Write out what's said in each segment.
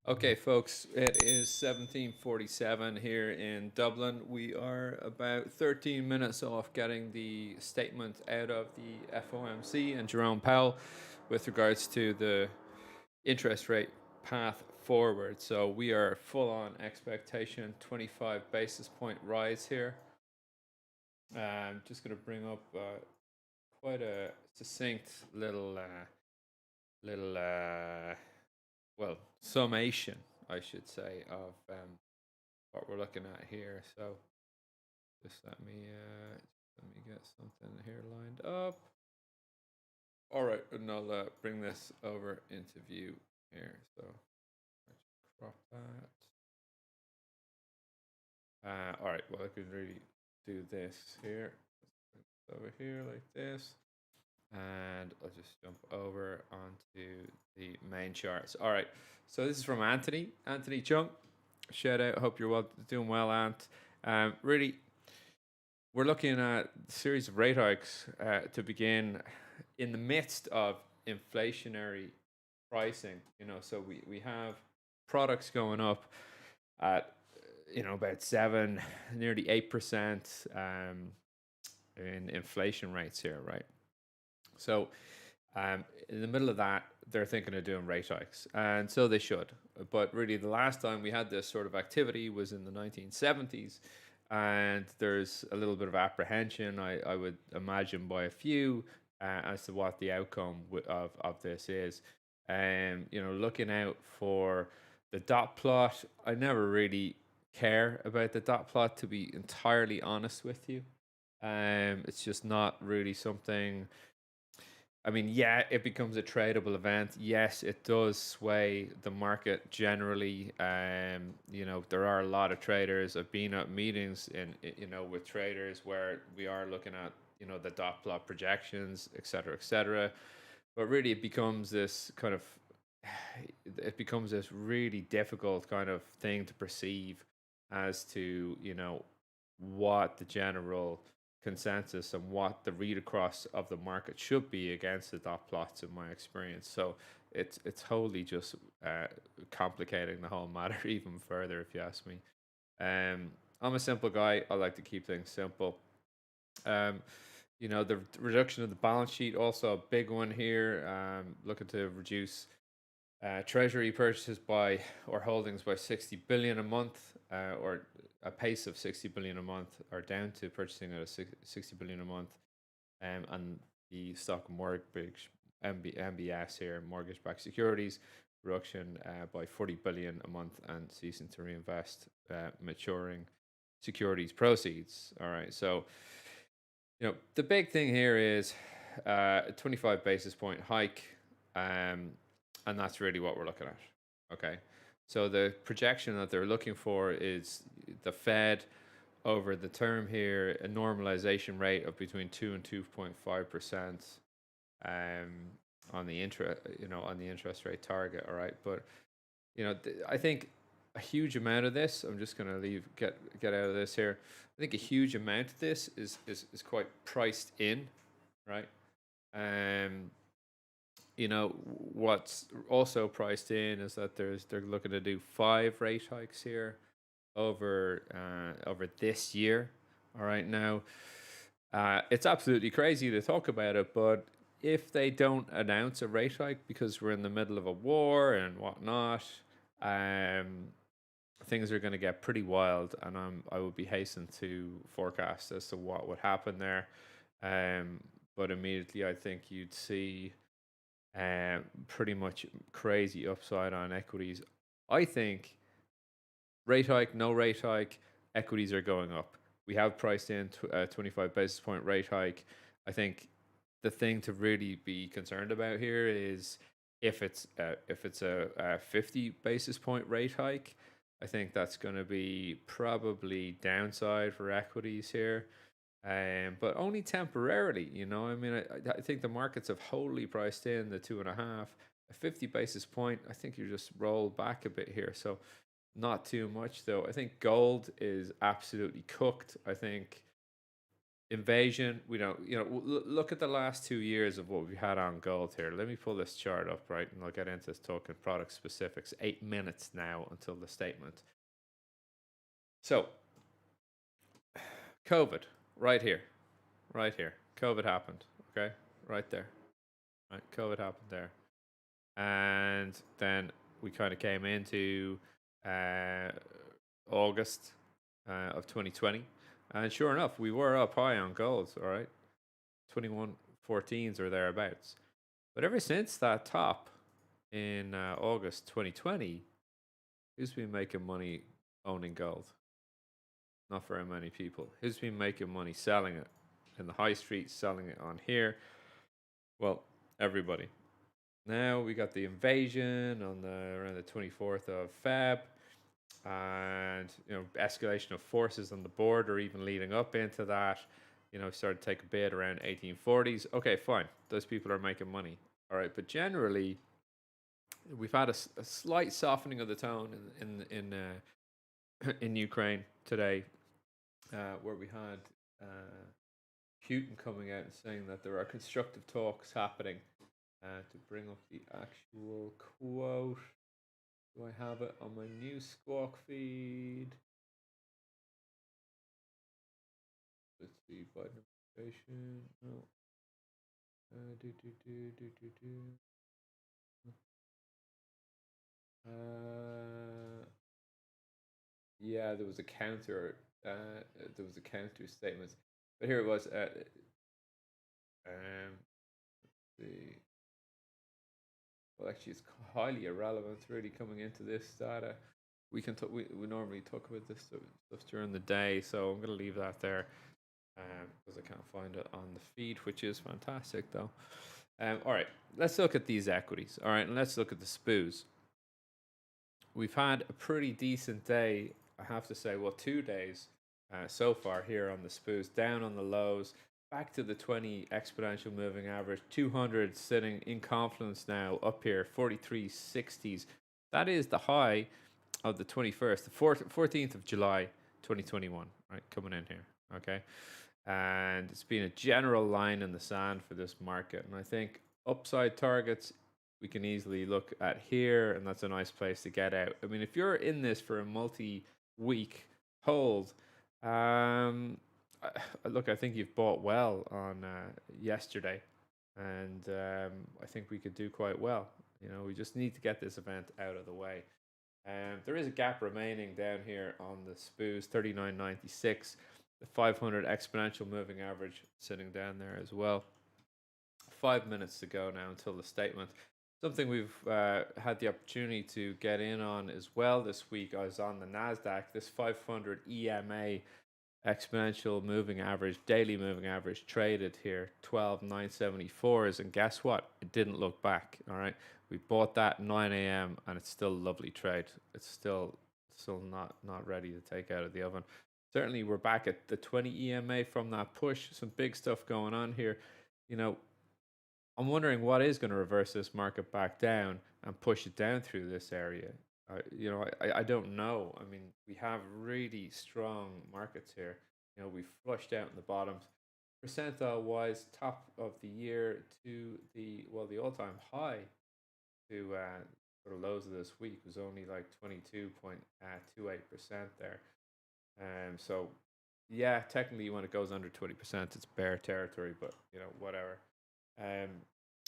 Okay, folks, it is 17:47 here in Dublin. We are about 13 minutes off getting the statement out of the FOMC and Jerome Powell with regards to the interest rate path forward. So we are full on expectation, 25 basis point rise here. I'm just going to bring up quite a succinct little well, summation, I should say, of what we're looking at here. So just let me get something here lined up. All right, and I'll bring this over into view here. So let's crop that. All right, well I could really do this here. Over here like this. And I'll just jump over onto the main charts. All right, so this is from Anthony Chung. Shout out, hope you're doing well, Ant. Really, we're looking at a series of rate hikes to begin in the midst of inflationary pricing. So we have products going up at about 7, nearly 8% in inflation rates here, right? So, in the middle of that, they're thinking of doing rate hikes, and so they should. But really, the last time we had this sort of activity was in the 1970s, and there's a little bit of apprehension, I would imagine, by a few as to what the outcome of this is. Looking out for the dot plot, I never really care about the dot plot, to be entirely honest with you. It's just not really something. I mean, yeah, it becomes a tradable event. Yes, it does sway the market generally. There are a lot of traders. I've been at meetings with traders where we are looking at the dot plot projections, et cetera, et cetera. But really, it becomes this kind of really difficult kind of thing to perceive as to what the general consensus and what the read across of the market should be against the dot plots in my experience. So it's wholly just complicating the whole matter even further, if you ask me. I'm a simple guy. I like to keep things simple. The reduction of the balance sheet, also a big one here. Looking to reduce treasury purchases by or holdings by 60 billion a month, or a pace of 60 billion a month, or down to purchasing at a 60 billion a month, and the stock mortgage MBS here, mortgage-backed securities, reduction by 40 billion a month, and ceasing to reinvest maturing securities proceeds. All right, so the big thing here is a 25 basis point hike, and that's really what we're looking at. Okay, so the projection that they're looking for is the Fed over the term here, a normalization rate of between 2 and 2.5%, on the interest rate target. All right, but I think a huge amount of this, I'm just going to get out of this here. I think a huge amount of this is quite priced in, right? Um, what's also priced in is that they're looking to do 5 rate hikes here over this year. All right, now it's absolutely crazy to talk about it, but if they don't announce a rate hike because we're in the middle of a war and whatnot, um, things are going to get pretty wild, and I would be hastened to forecast as to what would happen there. But immediately, I think you'd see pretty much crazy upside on equities. I think rate hike, no rate hike, equities are going up. We have priced in 25 basis point rate hike. I think the thing to really be concerned about here is if it's a 50 basis point rate hike. I think that's going to be probably downside for equities here, but only temporarily. I mean, I think the markets have wholly priced in the 2.5. A 50 basis point, I think you just roll back a bit here. So not too much though. I think gold is absolutely cooked. I think invasion. We don't, look at the last 2 years of what we've had on gold here. Let me pull this chart up, right? And I'll get into this talking product specifics. 8 minutes now until the statement. So, COVID, right here, right here. COVID happened, okay? Right there. Right? COVID happened there. And then we kind of came into August of 2020. And sure enough, we were up high on gold, all right? 21.14s or thereabouts. But ever since that top in August 2020, who's been making money owning gold? Not very many people. Who's been making money selling it in the high street, selling it on here? Well, everybody. Now we got the invasion on around the 24th of Feb, and escalation of forces on the border, even leading up into that. Started to take a bid around 1840s. Okay, fine. Those people are making money. All right, but generally, we've had a slight softening of the tone in Ukraine today, where we had Putin coming out and saying that there are constructive talks happening. To bring up the actual quote, do I have it on my new Squawk feed? Let's see, Biden administration. No. Yeah, there was a counter. There was a counter statement, but here it was. The Well, actually, it's highly irrelevant, really, coming into this data. We can we normally talk about this stuff during the day, so I'm going to leave that there because I can't find it on the feed, which is fantastic, though. All right, let's look at these equities. All right, and let's look at the SPOOs. We've had a pretty decent day, I have to say. Well, 2 days so far here on the SPOOs, down on the lows, back to the 20 exponential moving average, 200 sitting in confluence now, up here, 43.60s. That is the high of the 21st, the 14th of July, 2021, right, coming in here, okay? And it's been a general line in the sand for this market. And I think upside targets we can easily look at here, and that's a nice place to get out. I mean, if you're in this for a multi-week hold, look, I think you've bought well on yesterday, and I think we could do quite well. We just need to get this event out of the way. There is a gap remaining down here on the SPOOs, 39.96. The 500 exponential moving average sitting down there as well. 5 minutes to go now until the statement. Something we've had the opportunity to get in on as well this week. I was on the NASDAQ, this 500 EMA exponential moving average, daily moving average traded here, 12,974s, and guess what? It didn't look back. All right, we bought that 9 a.m. and it's still a lovely trade. It's still not ready to take out of the oven. Certainly, we're back at the 20 EMA from that push. Some big stuff going on here. I'm wondering what is going to reverse this market back down and push it down through this area. I don't know. I mean, we have really strong markets here. We flushed out in the bottoms. Percentile wise, top of the year to the all-time high to sort of lows of this week was only like 22.28% there. So yeah, technically when it goes under 20%, it's bear territory, but whatever.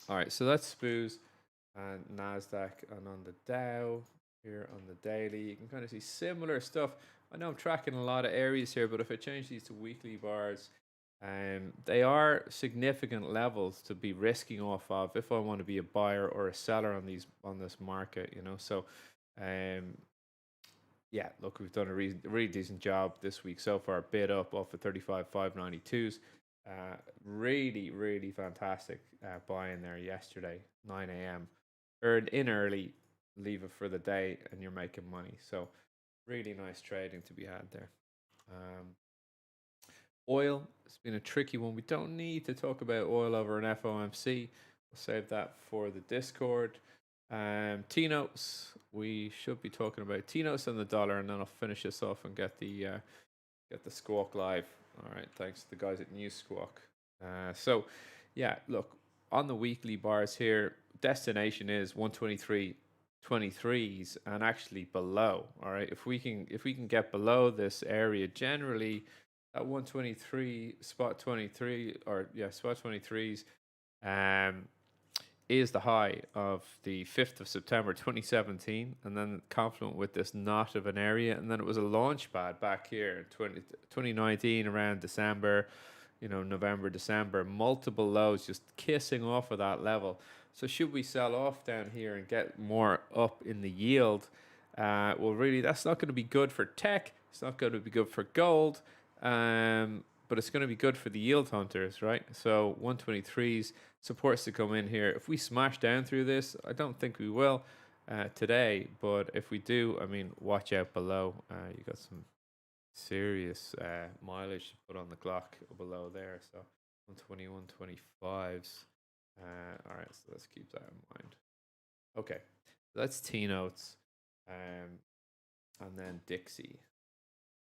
All right, so that's SPOOs and NASDAQ, and on the Dow here on the daily, you can kind of see similar stuff. I know I'm tracking a lot of areas here, but if I change these to weekly bars, they are significant levels to be risking off of if I want to be a buyer or a seller on this market. So yeah, look, we've done a really decent job this week so far. Bid up off of 35,592s. Really, really fantastic buy in there yesterday, 9 a.m. Earned in early, leave it for the day, and you're making money. So really nice trading to be had there. Oil, it's been a tricky one. We don't need to talk about oil over an FOMC. We'll save that for the Discord. T-notes, we should be talking about T-notes and the dollar, and then I'll finish this off and get the Squawk live All right, thanks to the guys at New Squawk. So, yeah, look, on the weekly bars here, destination is 123.23s and actually below. All right, if we can get below this area, generally at 123 spot 23 or yeah spot 23s, um, is the high of the 5th of September 2017, and then confluent with this knot of an area, and then it was a launch pad back here in 2019 around December, November, December, multiple lows just kissing off of that level. So should we sell off down here and get more up in the yield? Well, really, that's not going to be good for tech. It's not going to be good for gold. But it's going to be good for the yield hunters, right? So 123s supports to come in here. If we smash down through this, I don't think we will today, but if we do, I mean, watch out below. You got some serious mileage to put on the clock below there. So 121, 25s. All right, so let's keep that in mind. Okay, so that's T-notes, and then Dixie.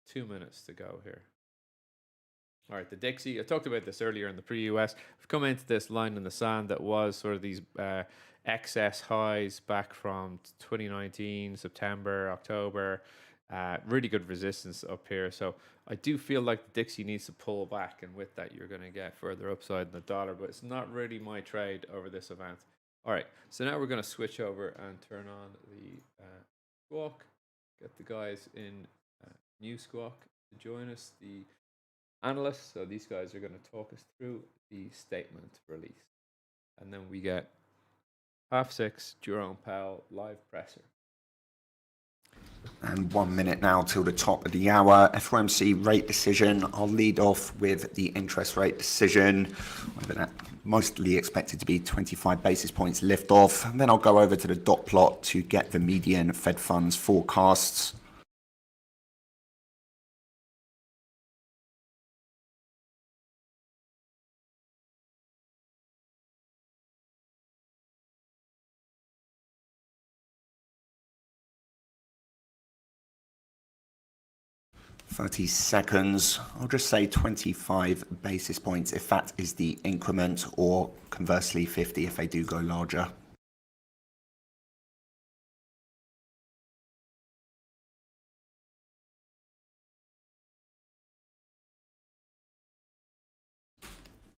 2 minutes to go here. All right, the Dixie. I talked about this earlier in the pre-US. I've come into this line in the sand that was sort of these excess highs back from 2019, September, October. Really good resistance up here. So I do feel like the Dixie needs to pull back, and with that, you're going to get further upside in the dollar. But it's not really my trade over this event. All right, so now we're going to switch over and turn on the Squawk. Get the guys in New Squawk to join us. The analysts. So these guys are going to talk us through the statement release. And then we get 6:30, Jerome Powell live presser. And 1 minute now till the top of the hour. FOMC rate decision. I'll lead off with the interest rate decision. Mostly expected to be 25 basis points lift off. And then I'll go over to the dot plot to get the median Fed funds forecasts. "30 seconds. I'll just say 25 basis points if that is the increment, or conversely 50 if they do go larger.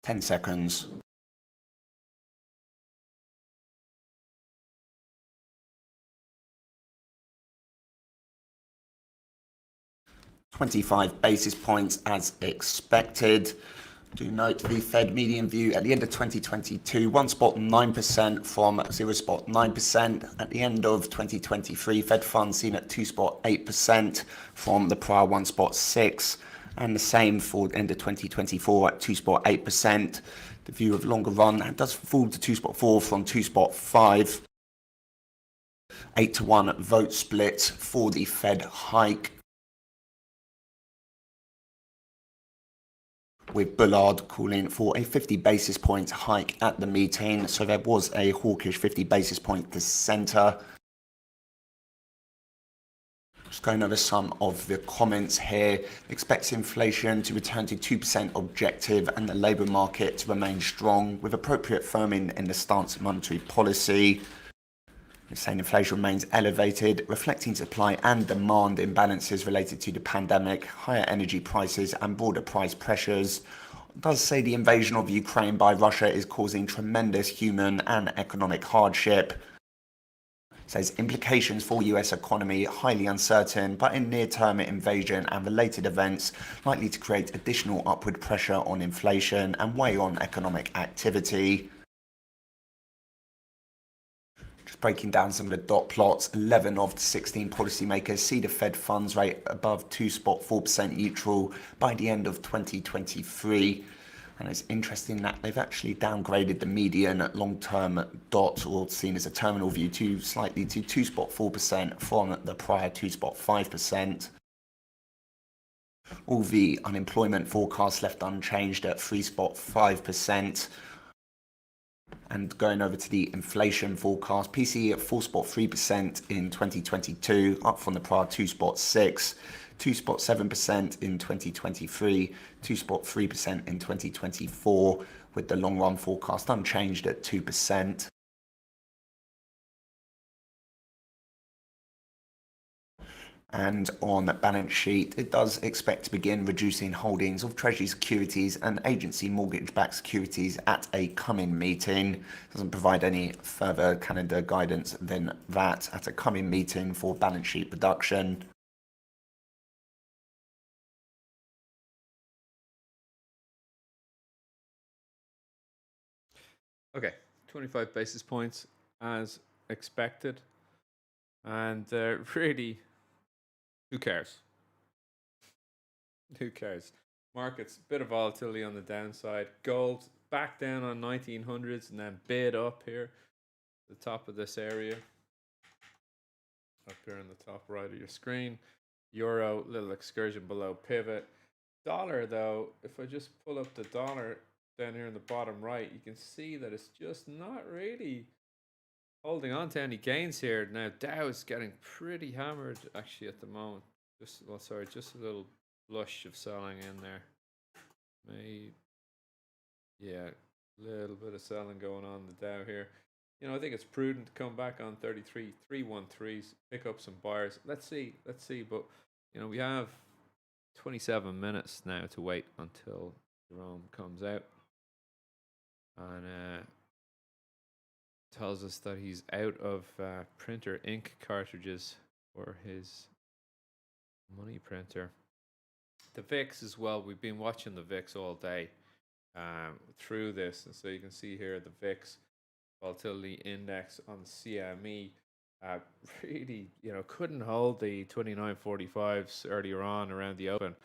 "10 seconds. "25 basis points as expected. Do note the Fed median view at the end of 2022, 1.9% from 0.9%. At the end of 2023, Fed funds seen at 2.8% from the prior 1.6%. And the same for the end of 2024 at 2.8%. The view of longer run does fall to 2.4 from 2.5. 8-to-1 vote split for the Fed hike, with Bullard calling for a 50 basis point hike at the meeting. So there was a hawkish 50 basis point dissenter. Just going over some of the comments here. Expects inflation to return to 2% objective and the labour market to remain strong, with appropriate firming in the stance of monetary policy. They're saying inflation remains elevated, reflecting supply and demand imbalances related to the pandemic, higher energy prices and broader price pressures. It does say the invasion of Ukraine by Russia is causing tremendous human and economic hardship. It says implications for US economy highly uncertain, but in near-term invasion and related events likely to create additional upward pressure on inflation and weigh on economic activity. Just breaking down some of the dot plots, 11 of the 16 policymakers see the Fed funds rate above 2.4% neutral by the end of 2023. And it's interesting that they've actually downgraded the median long-term dot, or seen as a terminal view, to slightly to 2.4% from the prior 2.5%. All the unemployment forecasts left unchanged at 3.5%. And going over to the inflation forecast, PCE at 4.3% in 2022, up from the prior 2.6%, 2.7% in 2023, 2.3% in 2024, with the long run forecast unchanged at 2%. And on the balance sheet, it does expect to begin reducing holdings of Treasury securities and agency mortgage-backed securities at a coming meeting. Doesn't provide any further calendar guidance than that, at a coming meeting for balance sheet reduction. Okay, 25 basis points as expected. And really, who cares? Who cares? Markets, bit of volatility on the downside. Gold back down on 1900s and then bid up here, the top of this area. Up here on the top right of your screen. Euro, little excursion below pivot. Dollar, though, if I just pull up the dollar down here in the bottom right, you can see that it's just not really holding on to any gains here. Now, Dow's getting pretty hammered actually at the moment. Just, well, sorry, just a little blush of selling in there. Maybe, yeah, little bit of selling going on the Dow here. You know, I think it's prudent to come back on 33, 313s, pick up some buyers. Let's see. But, you know, we have 27 minutes now to wait until Jerome comes out and tells us that he's out of printer ink cartridges for his money printer. The VIX as well. We've been watching the VIX all day through this, and so you can see here the VIX volatility index on CME really, you know, couldn't hold the 2945s earlier on around the open.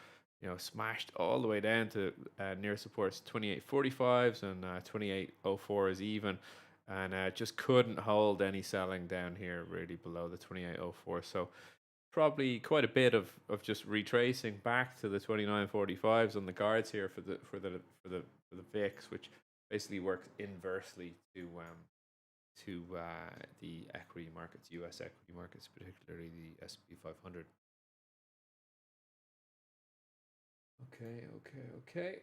You know, smashed all the way down to near supports 2845s and 2804s even, and just couldn't hold any selling down here really below the 2804. So probably quite a bit of just retracing back to the 2945s on the guards here for the VIX, which basically works inversely to the equity markets, U.S. equity markets, particularly the S&P 500. Okay.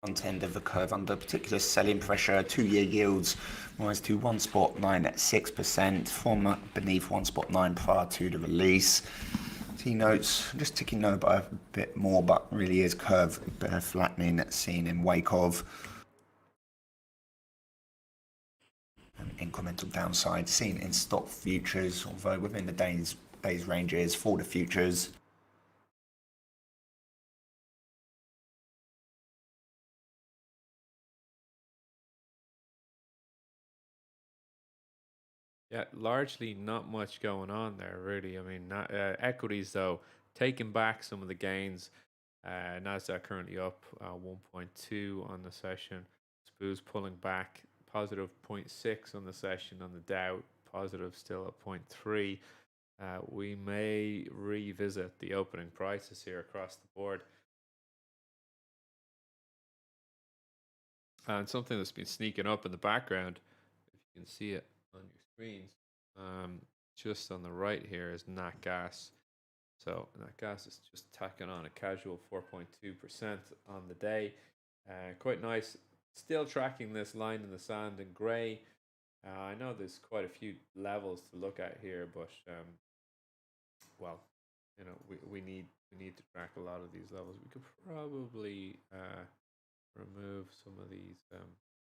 Front end of the curve under particular selling pressure. 2-year yields rise to 1.96% from beneath 1.9 prior to the release. T notes just ticking lower by a bit more, but really is curve flattening seen in wake of an incremental downside seen in stock futures, although within the day's ranges for the futures. Yeah, largely not much going on there, really. I mean, equities, though, taking back some of the gains. Nasdaq currently up 1.2 on the session. SPOO's pulling back positive 0.6 on the session. On the Dow, positive still at 0.3. We may revisit the opening prices here across the board. And something that's been sneaking up in the background, if you can see it on your screens, just on the right here is Nat Gas. So Nat Gas is just tacking on a casual 4.2% on the day. Quite nice. Still tracking this line in the sand in grey. I know there's quite a few levels to look at here, but well, you know, we need to track a lot of these levels. We could probably remove some of these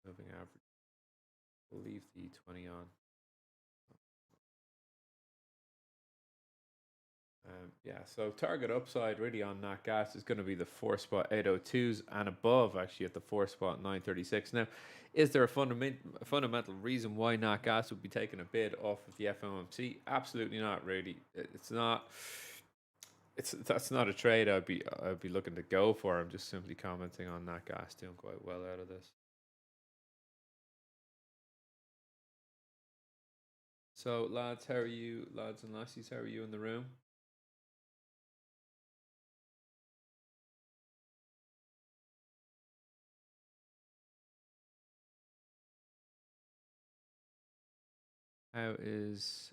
moving averages. We'll leave the 20 on. Yeah, so target upside really on Nat Gas is going to be the 4 spot 802s and above, actually, at the 4 spot 936. Now, is there a fundamental reason why Nat Gas would be taking a bid off of the FOMC? Absolutely not, really. It's not. That's not a trade I'd be looking to go for. I'm just simply commenting on Nat Gas doing quite well out of this. So, lads, how are you? Lads and lassies, how are you in the room? How is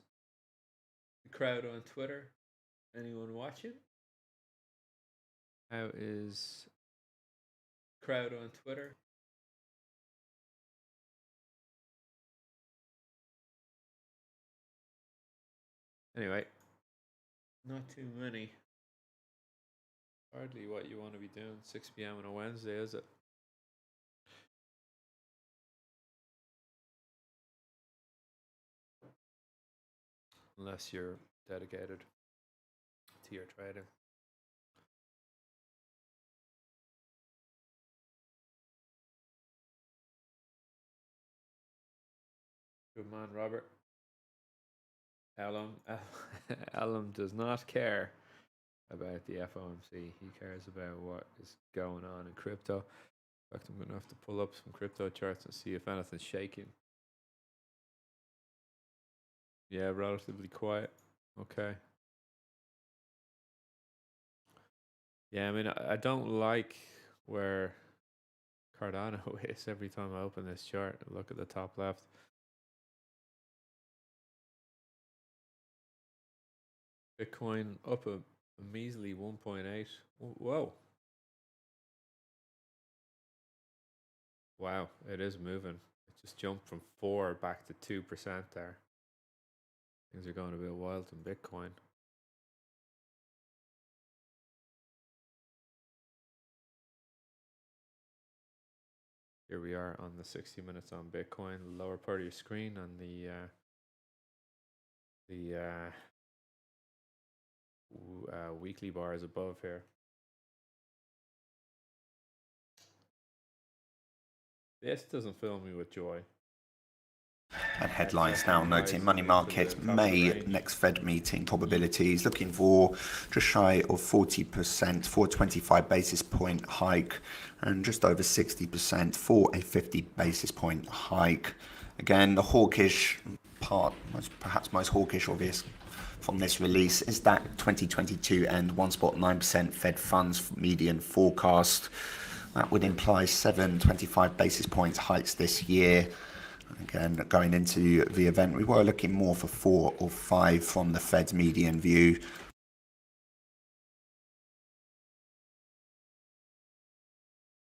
the crowd on Twitter? Anyone watching? How is the crowd on Twitter? Anyway, not too many. Hardly what you want to be doing 6 p.m. on a Wednesday, is it? Unless you're dedicated to your trading. Good man, Robert. Alum does not care about the FOMC. He cares about what is going on in crypto. In fact, I'm going to have to pull up some crypto charts and see if anything's shaking. Yeah, relatively quiet. Okay. Yeah, I mean, I don't like where Cardano is every time I open this chart. Look at the top left. Bitcoin up a measly 1.8. Whoa. Wow, it is moving. It just jumped from 4 back to 2% there. Things are going a bit wild in Bitcoin. Here we are on the 60 minutes on Bitcoin, lower part of your screen on the weekly bars above here. This doesn't fill me with joy. And headlines now noting money market May next Fed meeting probabilities looking for just shy of 40% for a 25 basis point hike and just over 60% for a 50 basis point hike. Again, the hawkish part, perhaps most hawkish obvious from this release is that 2022 and 1.9% Fed funds median forecast. That would imply 725 basis points hikes this year. Again, going into the event, we were looking more for 4 or 5 from the Fed's median view.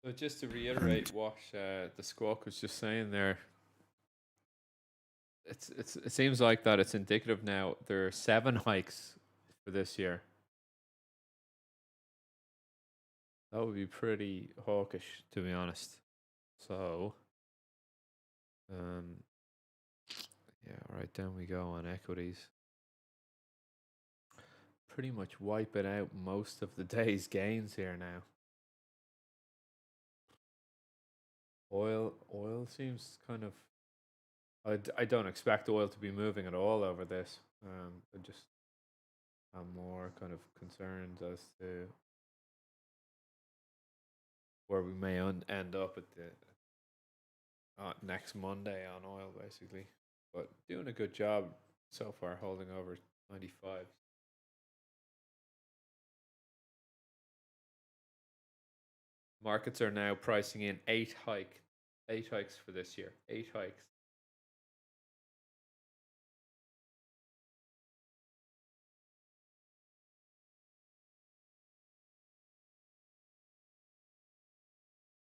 So just to reiterate what the Squawk was just saying there, it seems like that it's indicative now. There are 7 hikes for this year. That would be pretty hawkish, to be honest. So, yeah, right, down we go on equities. Pretty much wiping out most of the day's gains here now. Oil seems kind of. I don't expect oil to be moving at all over this. I'm more kind of concerned as to where we may end up at the next Monday on oil, basically. But doing a good job so far, holding over 95. Markets are now pricing in 8 hikes for this year. 8 hikes.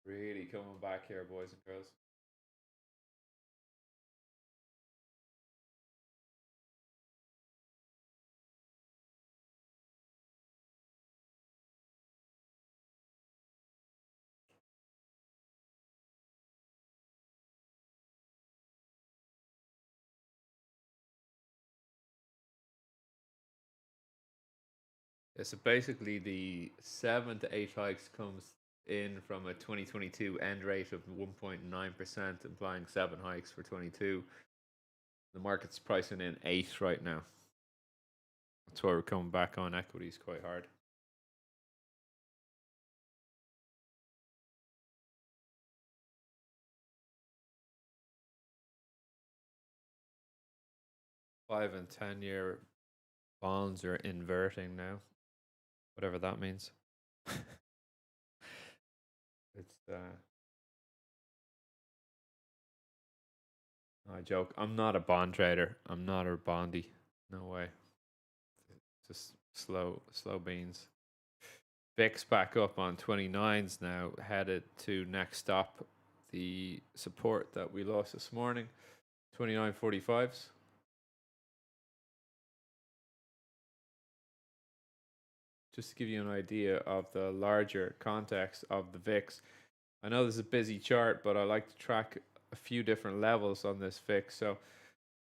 Really coming back here, boys and girls. Yeah, so basically the 7 to 8 hikes comes in from a 2022 end rate of 1.9%, implying 7 hikes for 22. The market's pricing in 8 right now. That's why we're coming back on equities quite hard. Five and 10-year bonds are inverting now, whatever that means. It's I joke. I'm not a bond trader. I'm not a bondy. No way. Just slow beans. VIX back up on 29s now, headed to next stop, the support that we lost this morning, 29.45s. Just to give you an idea of the larger context of the VIX. I know this is a busy chart, but I like to track a few different levels on this VIX. So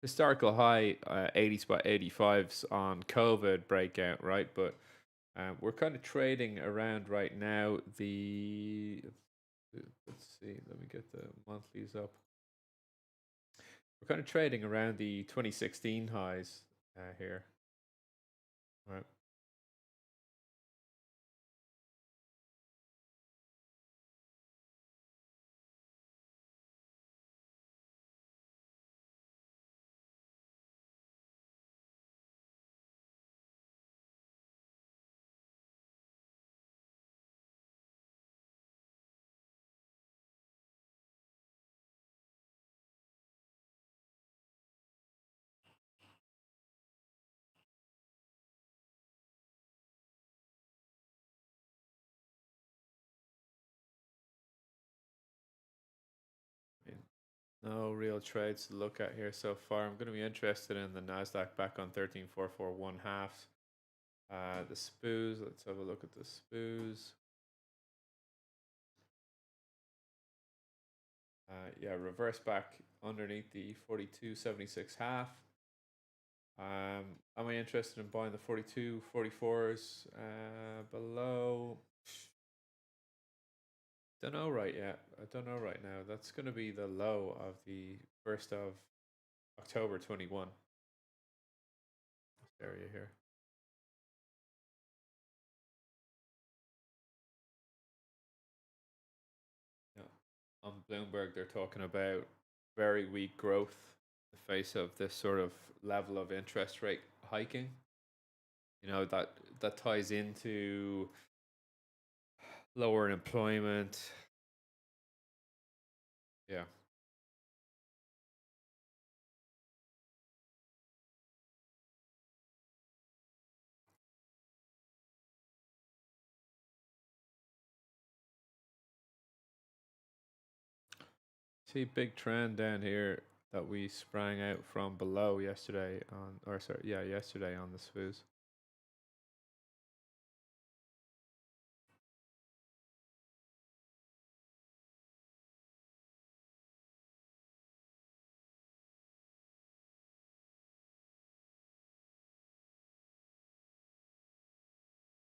historical high 80s by 85s on COVID breakout, right? But we're kind of trading around right now the, let's see, let me get the monthlies up. We're kind of trading around the 2016 highs here. All right. No real trades to look at here so far. I'm going to be interested in the Nasdaq back on 13.441 halves. The SPOOs, let's have a look at the SPOOs. Yeah, reverse back underneath the 42.76 half. Am I interested in buying the 42, 44s below? Don't know right yet. I don't know right now. That's going to be the low of the 1st of October 21. This area here. Yeah. On Bloomberg, they're talking about very weak growth in the face of this sort of level of interest rate hiking. You know, that ties into lower employment. Yeah. See, big trend down here that we sprang out from below yesterday on, or sorry, yeah, yesterday on the SWOOs.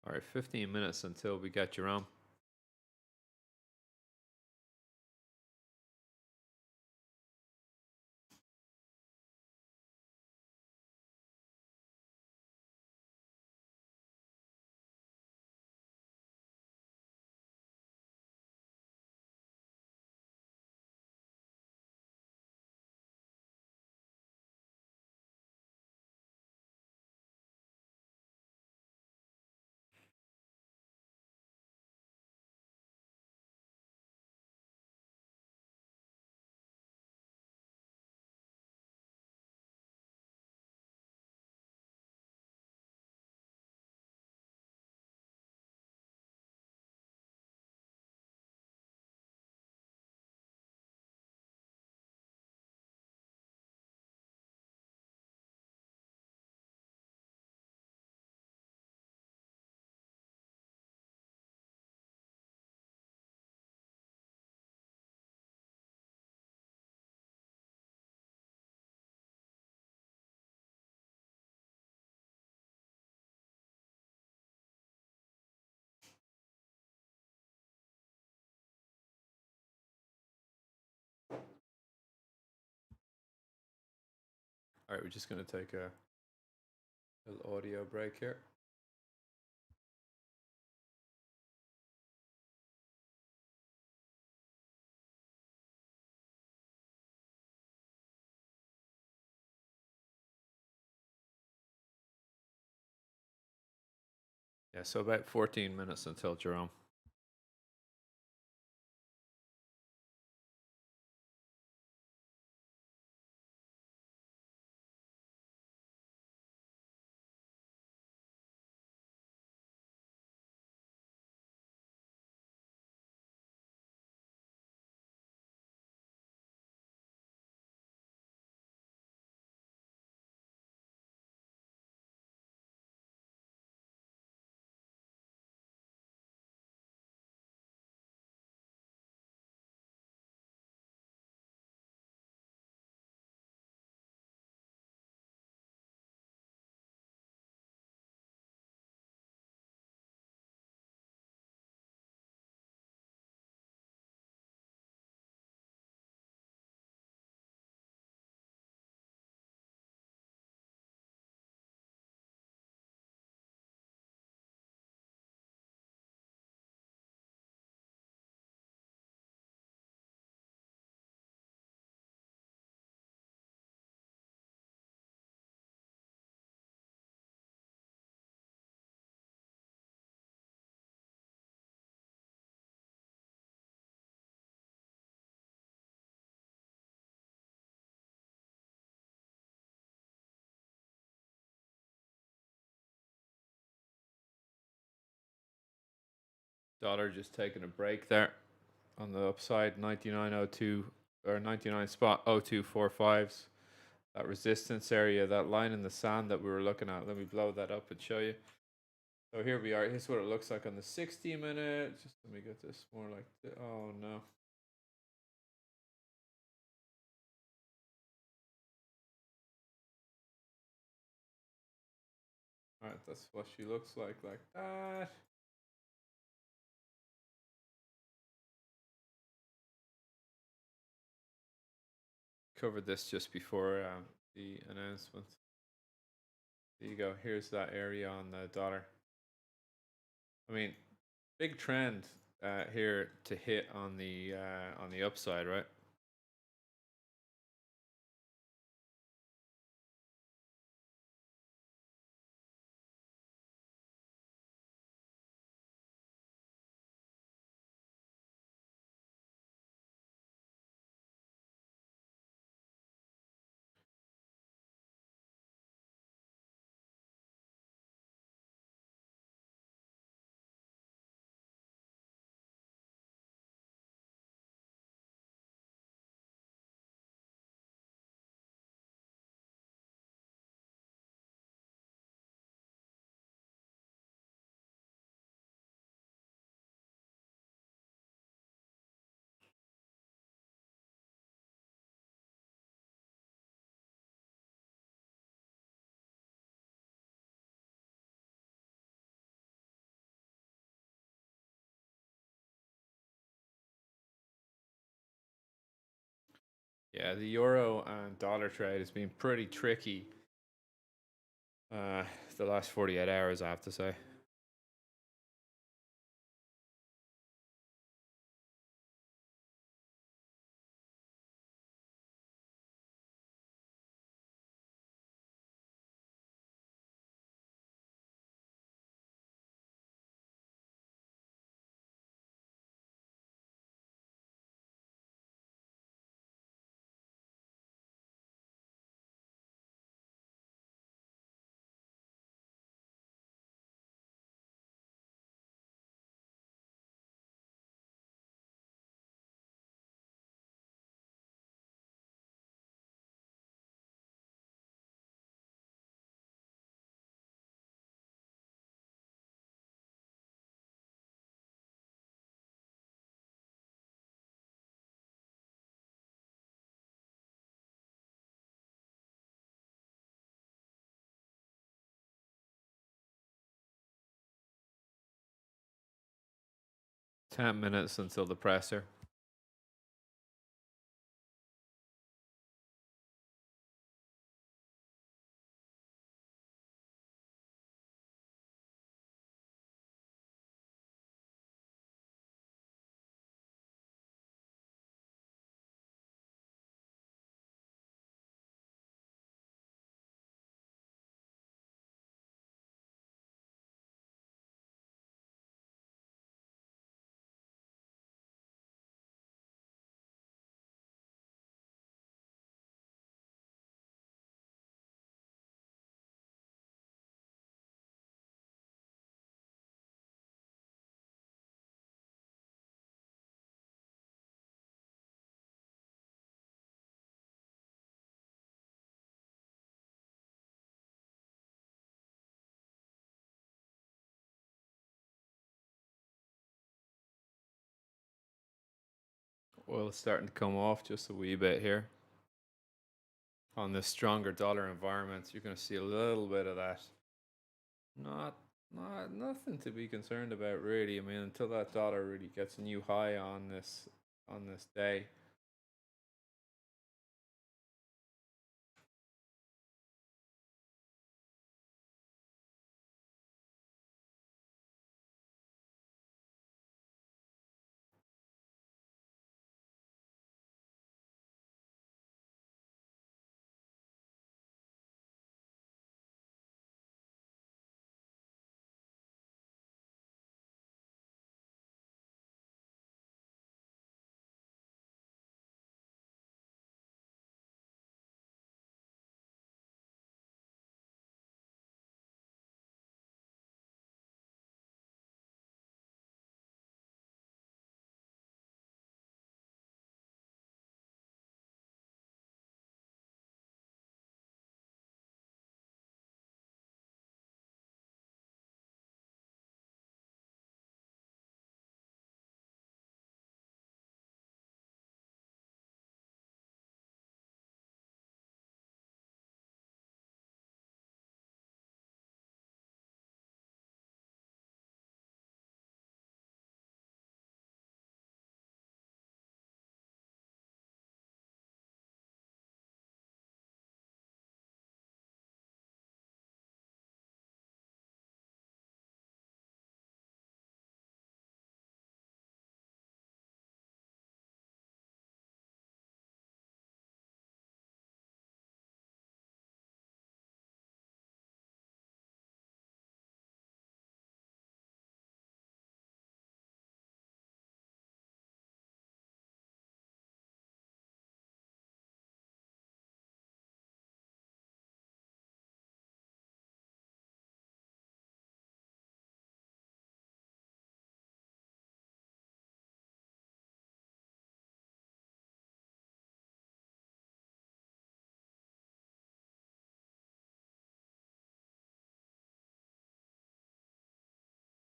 All right, 15 minutes until we get Jerome. All right, we're just going to take a little audio break here. Yeah, so about 14 minutes until Jerome. Dollar just taking a break there on the upside, 99.02 or 99 spot 0245s. That resistance area, that line in the sand that we were looking at. Let me blow that up and show you. So here we are. Here's what it looks like on the 60-minute. Just let me get this more like this. Oh no. All right, that's what she looks like that. Covered this just before the announcement. There you go. Here's that area on the dollar. I mean, big trend here to hit on the upside, right? Yeah, the euro and dollar trade has been pretty tricky the last 48 hours, I have to say. Ten minutes until the presser. Oil starting to come off just a wee bit here. On this stronger dollar environment, you're going to see a little bit of that. Nothing to be concerned about, really. I mean, until that dollar really gets a new high on this day.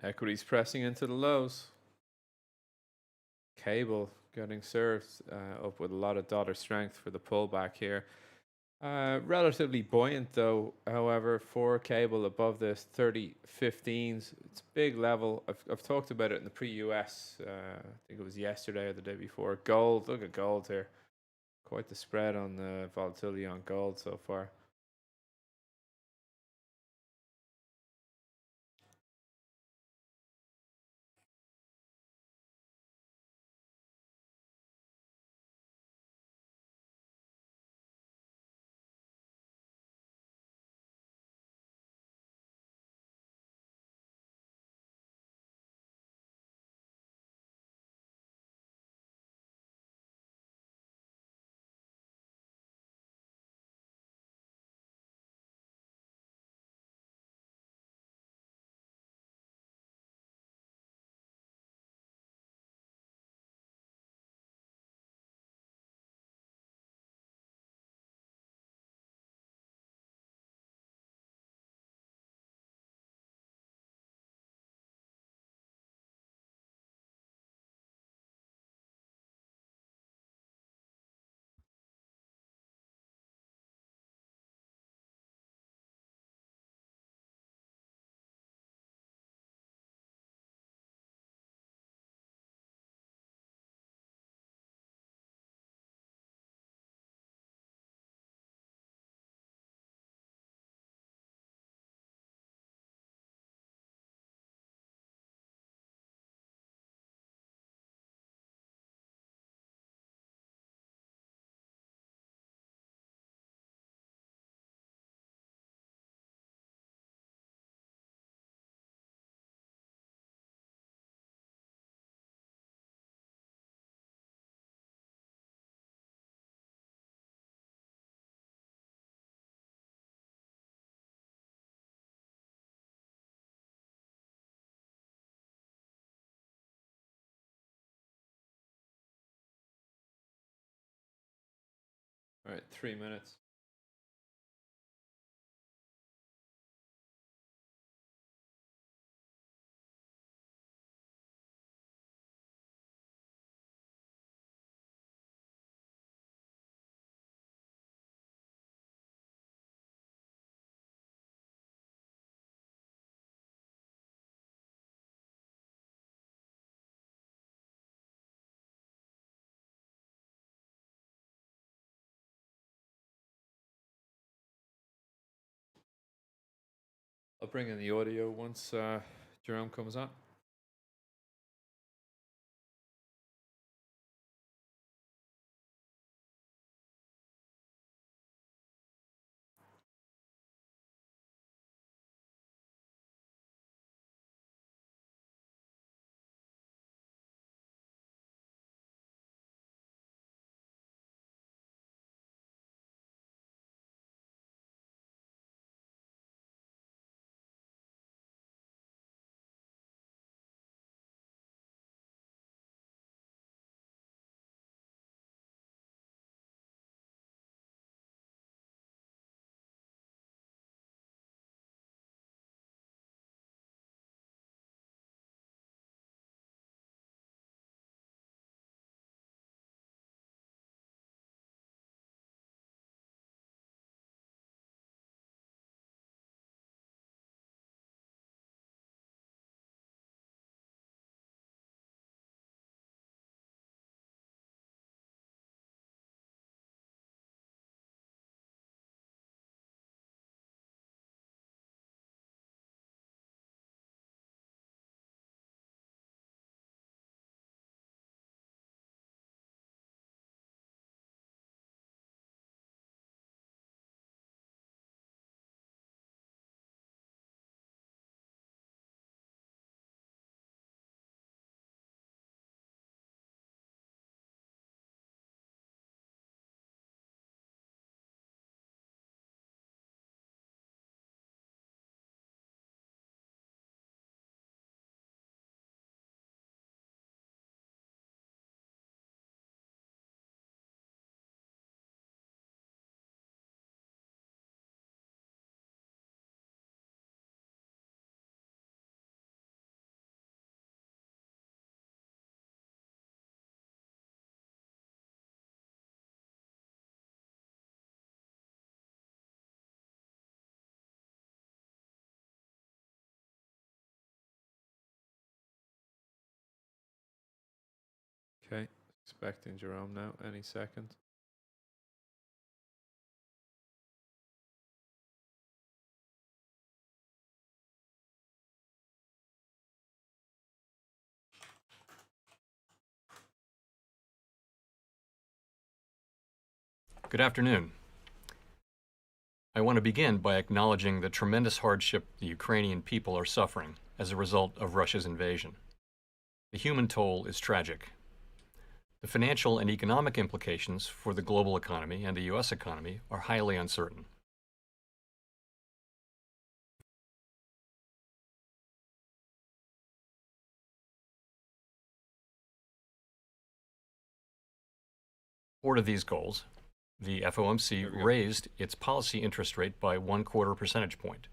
Equities pressing into the lows. Cable getting served up with a lot of dollar strength for the pullback here. Relatively buoyant though, however, for cable above this 30.15s. It's a big level. I've talked about it in the pre-US, I think it was yesterday or the day before. Gold, look at gold here. Quite the spread on the volatility on gold so far. All right, 3 minutes. I'll bring in the audio once Jerome comes on. Okay, expecting Jerome now any second. Good afternoon. I want to begin by acknowledging the tremendous hardship the Ukrainian people are suffering as a result of Russia's invasion. The human toll is tragic. The financial and economic implications for the global economy and the U.S. economy are highly uncertain. In support of these goals, the FOMC raised its policy interest rate by 1/4 percentage point.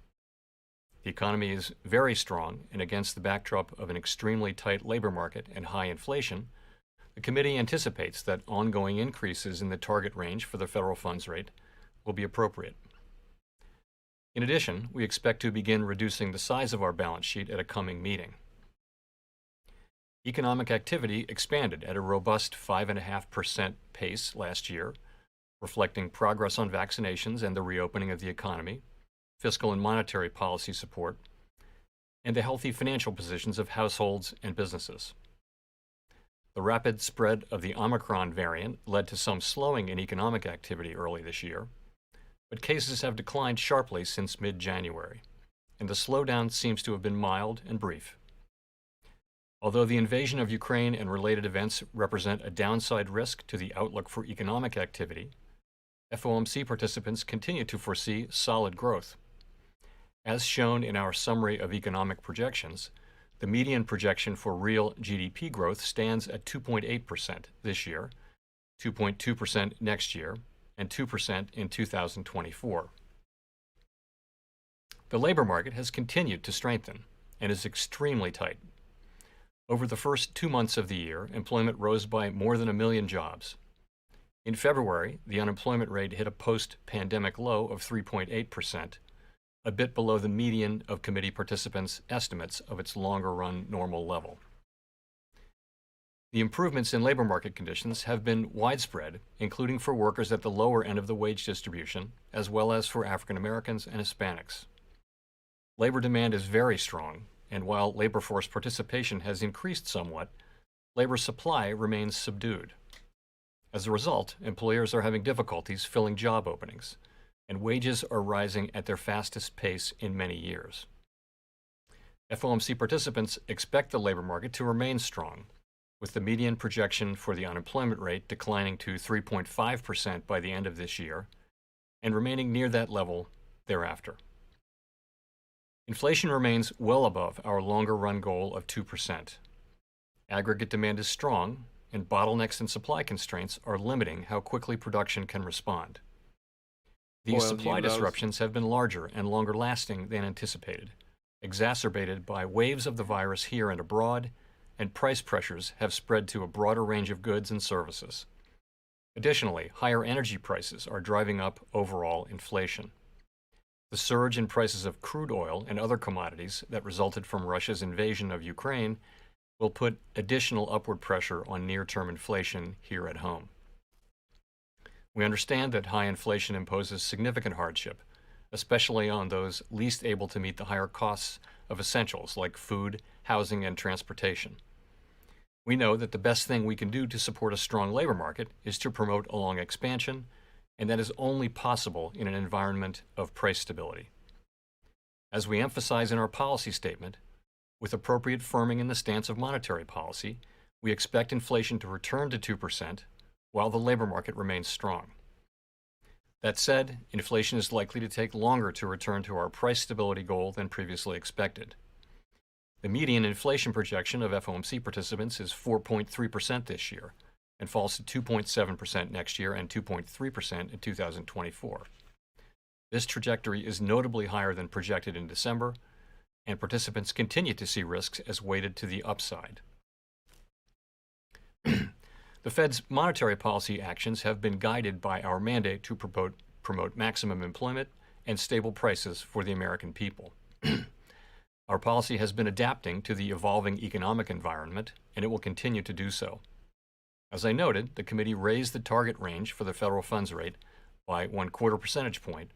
The economy is very strong, and against the backdrop of an extremely tight labor market and high inflation, the committee anticipates that ongoing increases in the target range for the federal funds rate will be appropriate. In addition, we expect to begin reducing the size of our balance sheet at a coming meeting. Economic activity expanded at a robust 5.5% pace last year, reflecting progress on vaccinations and the reopening of the economy, fiscal and monetary policy support, and the healthy financial positions of households and businesses. The rapid spread of the Omicron variant led to some slowing in economic activity early this year, but cases have declined sharply since mid-January, and the slowdown seems to have been mild and brief. Although the invasion of Ukraine and related events represent a downside risk to the outlook for economic activity, FOMC participants continue to foresee solid growth. As shown in our summary of economic projections, the median projection for real GDP growth stands at 2.8% this year, 2.2% next year, and 2% in 2024. The labor market has continued to strengthen and is extremely tight. Over the first 2 months of the year, employment rose by more than 1 million jobs. In February, the unemployment rate hit a post-pandemic low of 3.8%, a bit below the median of committee participants' estimates of its longer-run normal level. The improvements in labor market conditions have been widespread, including for workers at the lower end of the wage distribution, as well as for African Americans and Hispanics. Labor demand is very strong, and while labor force participation has increased somewhat, labor supply remains subdued. As a result, employers are having difficulties filling job openings, and wages are rising at their fastest pace in many years. FOMC participants expect the labor market to remain strong, with the median projection for the unemployment rate declining to 3.5% by the end of this year and remaining near that level thereafter. Inflation remains well above our longer-run goal of 2%. Aggregate demand is strong, and bottlenecks and supply constraints are limiting how quickly production can respond. These supply disruptions have been larger and longer lasting than anticipated, exacerbated by waves of the virus here and abroad, and price pressures have spread to a broader range of goods and services. Additionally, higher energy prices are driving up overall inflation. The surge in prices of crude oil and other commodities that resulted from Russia's invasion of Ukraine will put additional upward pressure on near-term inflation here at home. We understand that high inflation imposes significant hardship, especially on those least able to meet the higher costs of essentials like food, housing, and transportation. We know that the best thing we can do to support a strong labor market is to promote a long expansion, and that is only possible in an environment of price stability. As we emphasize in our policy statement, with appropriate firming in the stance of monetary policy, we expect inflation to return to 2% while the labor market remains strong. That said, inflation is likely to take longer to return to our price stability goal than previously expected. The median inflation projection of FOMC participants is 4.3% this year, and falls to 2.7% next year and 2.3% in 2024. This trajectory is notably higher than projected in December, and participants continue to see risks as weighted to the upside. The Fed's monetary policy actions have been guided by our mandate to promote maximum employment and stable prices for the American people. Our policy has been adapting to the evolving economic environment, and it will continue to do so. As I noted, the committee raised the target range for the federal funds rate by 1/4 percentage point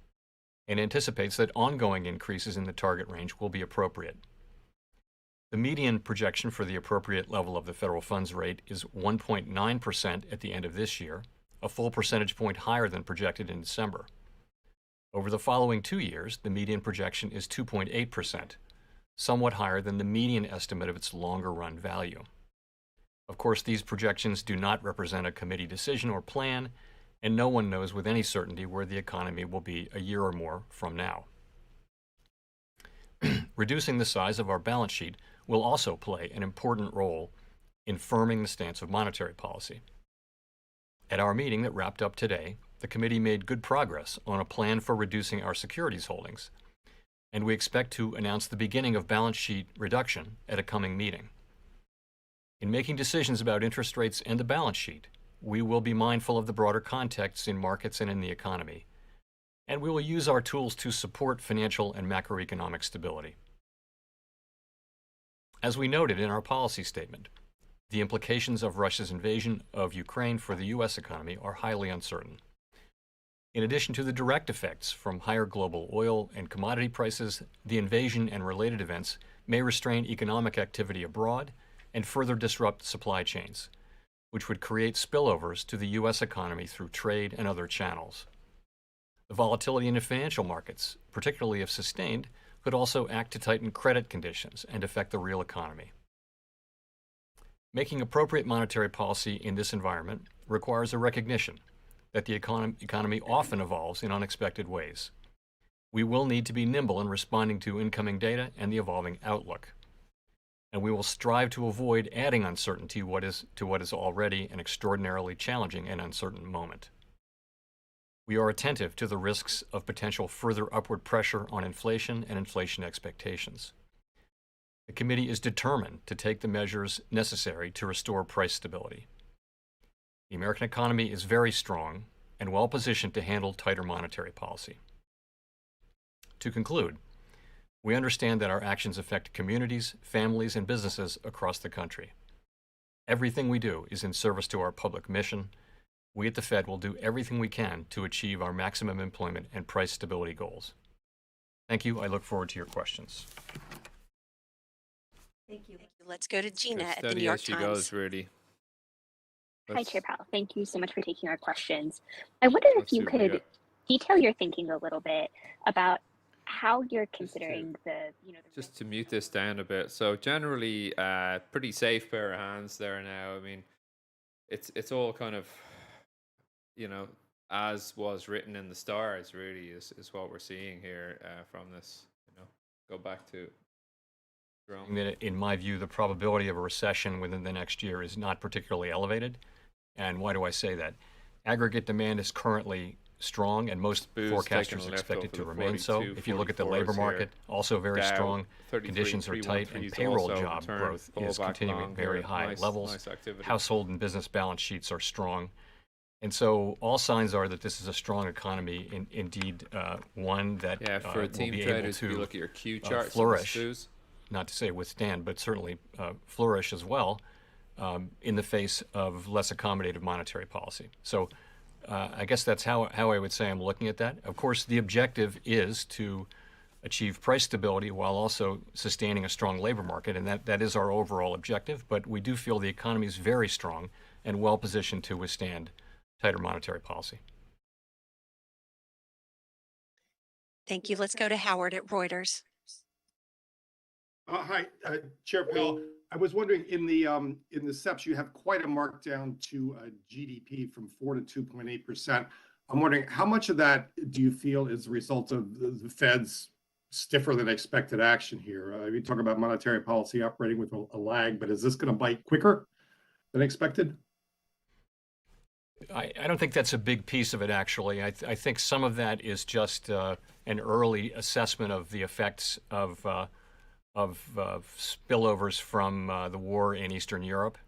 and anticipates that ongoing increases in the target range will be appropriate. The median projection for the appropriate level of the federal funds rate is 1.9% at the end of this year, a full percentage point higher than projected in December. Over the following 2 years, the median projection is 2.8%, somewhat higher than the median estimate of its longer run value. Of course, these projections do not represent a committee decision or plan, and no one knows with any certainty where the economy will be a year or more from now. Reducing the size of our balance sheet will also play an important role in firming the stance of monetary policy. At our meeting that wrapped up today, the committee made good progress on a plan for reducing our securities holdings, and we expect to announce the beginning of balance sheet reduction at a coming meeting. In making decisions about interest rates and the balance sheet, we will be mindful of the broader context in markets and in the economy, and we will use our tools to support financial and macroeconomic stability. As we noted in our policy statement, the implications of Russia's invasion of Ukraine for the U.S. economy are highly uncertain. In addition to the direct effects from higher global oil and commodity prices, the invasion and related events may restrain economic activity abroad and further disrupt supply chains, which would create spillovers to the U.S. economy through trade and other channels. The volatility in the financial markets, particularly if sustained, could also act to tighten credit conditions and affect the real economy. Making appropriate monetary policy in this environment requires a recognition that the economy often evolves in unexpected ways. We will need to be nimble in responding to incoming data and the evolving outlook. And we will strive to avoid adding uncertainty to what is already an extraordinarily challenging and uncertain moment. We are attentive to the risks of potential further upward pressure on inflation and inflation expectations. The committee is determined to take the measures necessary to restore price stability. The American economy is very strong and well positioned to handle tighter monetary policy. To conclude, we understand that our actions affect communities, families, and businesses across the country. Everything we do is in service to our public mission. We at the Fed will do everything we can to achieve our maximum employment and price stability goals. Thank you. I look forward to your questions. Thank you. Let's go to Gina at the Steady New York as she Times. goes, really. Hi, Chair Powell. Thank you so much for taking our questions. I wonder if Let's see you what we could got. detail your thinking a little bit about how you're considering the Just to mute this down a bit. So generally, pretty safe pair of hands there now. I mean, it's all kind of, as was written in the stars. Really, is what we're seeing here from this. Go back to Jerome. In my view, the probability of a recession within the next year is not particularly elevated. And why do I say that? Aggregate demand is currently strong, and most Boo's forecasters taking a left expect it over to the remain so. 42, If you look at the 44s labor here. market, also very Dow, strong. 33, Conditions are tight, 313s and payroll also job turn, growth pull is back continuing long very here. high levels. Nice activity. Household and business balance sheets are strong. And so all signs are that this is a strong economy, indeed one that For will team be able traders, if you to look at your Q charts, flourish. and the SUs, not to say withstand, but certainly flourish as well in the face of less accommodative monetary policy. So I guess that's how I would say I'm looking at that. Of course, the objective is to achieve price stability while also sustaining a strong labor market, and that is our overall objective. But we do feel the economy is very strong and well positioned to withstand tighter monetary policy. Thank you. Let's go to Howard at Reuters. Hi, Chair Powell. I was wondering, in the SEPs, you have quite a markdown to GDP from 4 to 2.8%. I'm wondering, how much of that do you feel is a result of the Fed's stiffer than expected action here? You talk about monetary policy operating with a lag, but is this going to bite quicker than expected? I don't think that's a big piece of it, actually. I think some of that is just an early assessment of the effects of spillovers from the war in Eastern Europe,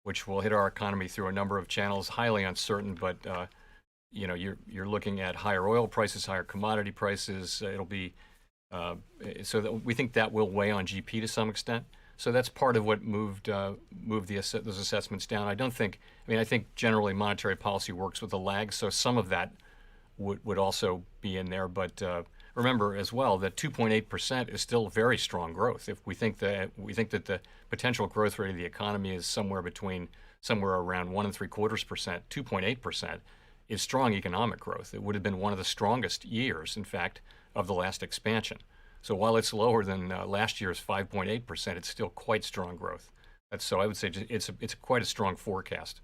which will hit our economy through a number of channels. Highly uncertain, but you're looking at higher oil prices, higher commodity prices. It'll be so that we think that will weigh on GP to some extent. So that's part of what moved those assessments down. I think generally monetary policy works with a lag, so some of that would also be in there. But remember as well that 2.8% is still very strong growth. If we think that the potential growth rate of the economy is somewhere around 1.75%, 2.8% is strong economic growth. It would have been one of the strongest years, in fact, of the last expansion. So while it's lower than last year's 5.8%, it's still quite strong growth. So I would say it's quite a strong forecast.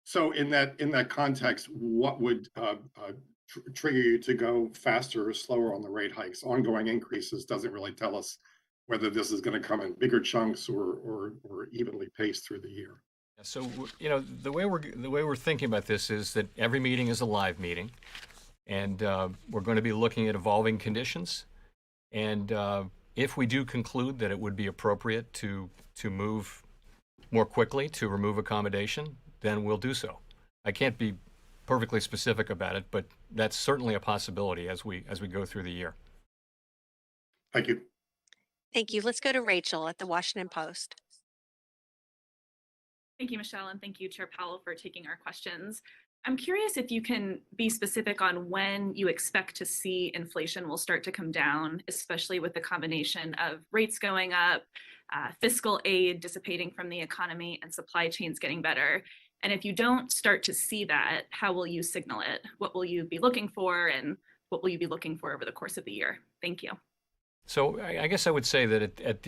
So in that context, what would trigger you to go faster or slower on the rate hikes? Ongoing increases doesn't really tell us whether this is going to come in bigger chunks or evenly paced through the year. So the way we're thinking about this is that every meeting is a live meeting, and we're going to be looking at evolving conditions. And if we do conclude that it would be appropriate to move more quickly to remove accommodation, then we'll do so. I can't be perfectly specific about it, but that's certainly a possibility as we go through the year. Thank you. Thank you. Let's go to Rachel at the Washington Post. Thank you, Michelle, and thank you, Chair Powell, for taking our questions. I'm curious if you can be specific on when you expect to see inflation will start to come down, especially with the combination of rates going up, fiscal aid dissipating from the economy, and supply chains getting better. And if you don't start to see that, how will you signal it? What will you be looking for, and what will you be looking for over the course of the year? Thank you. So I guess I would say that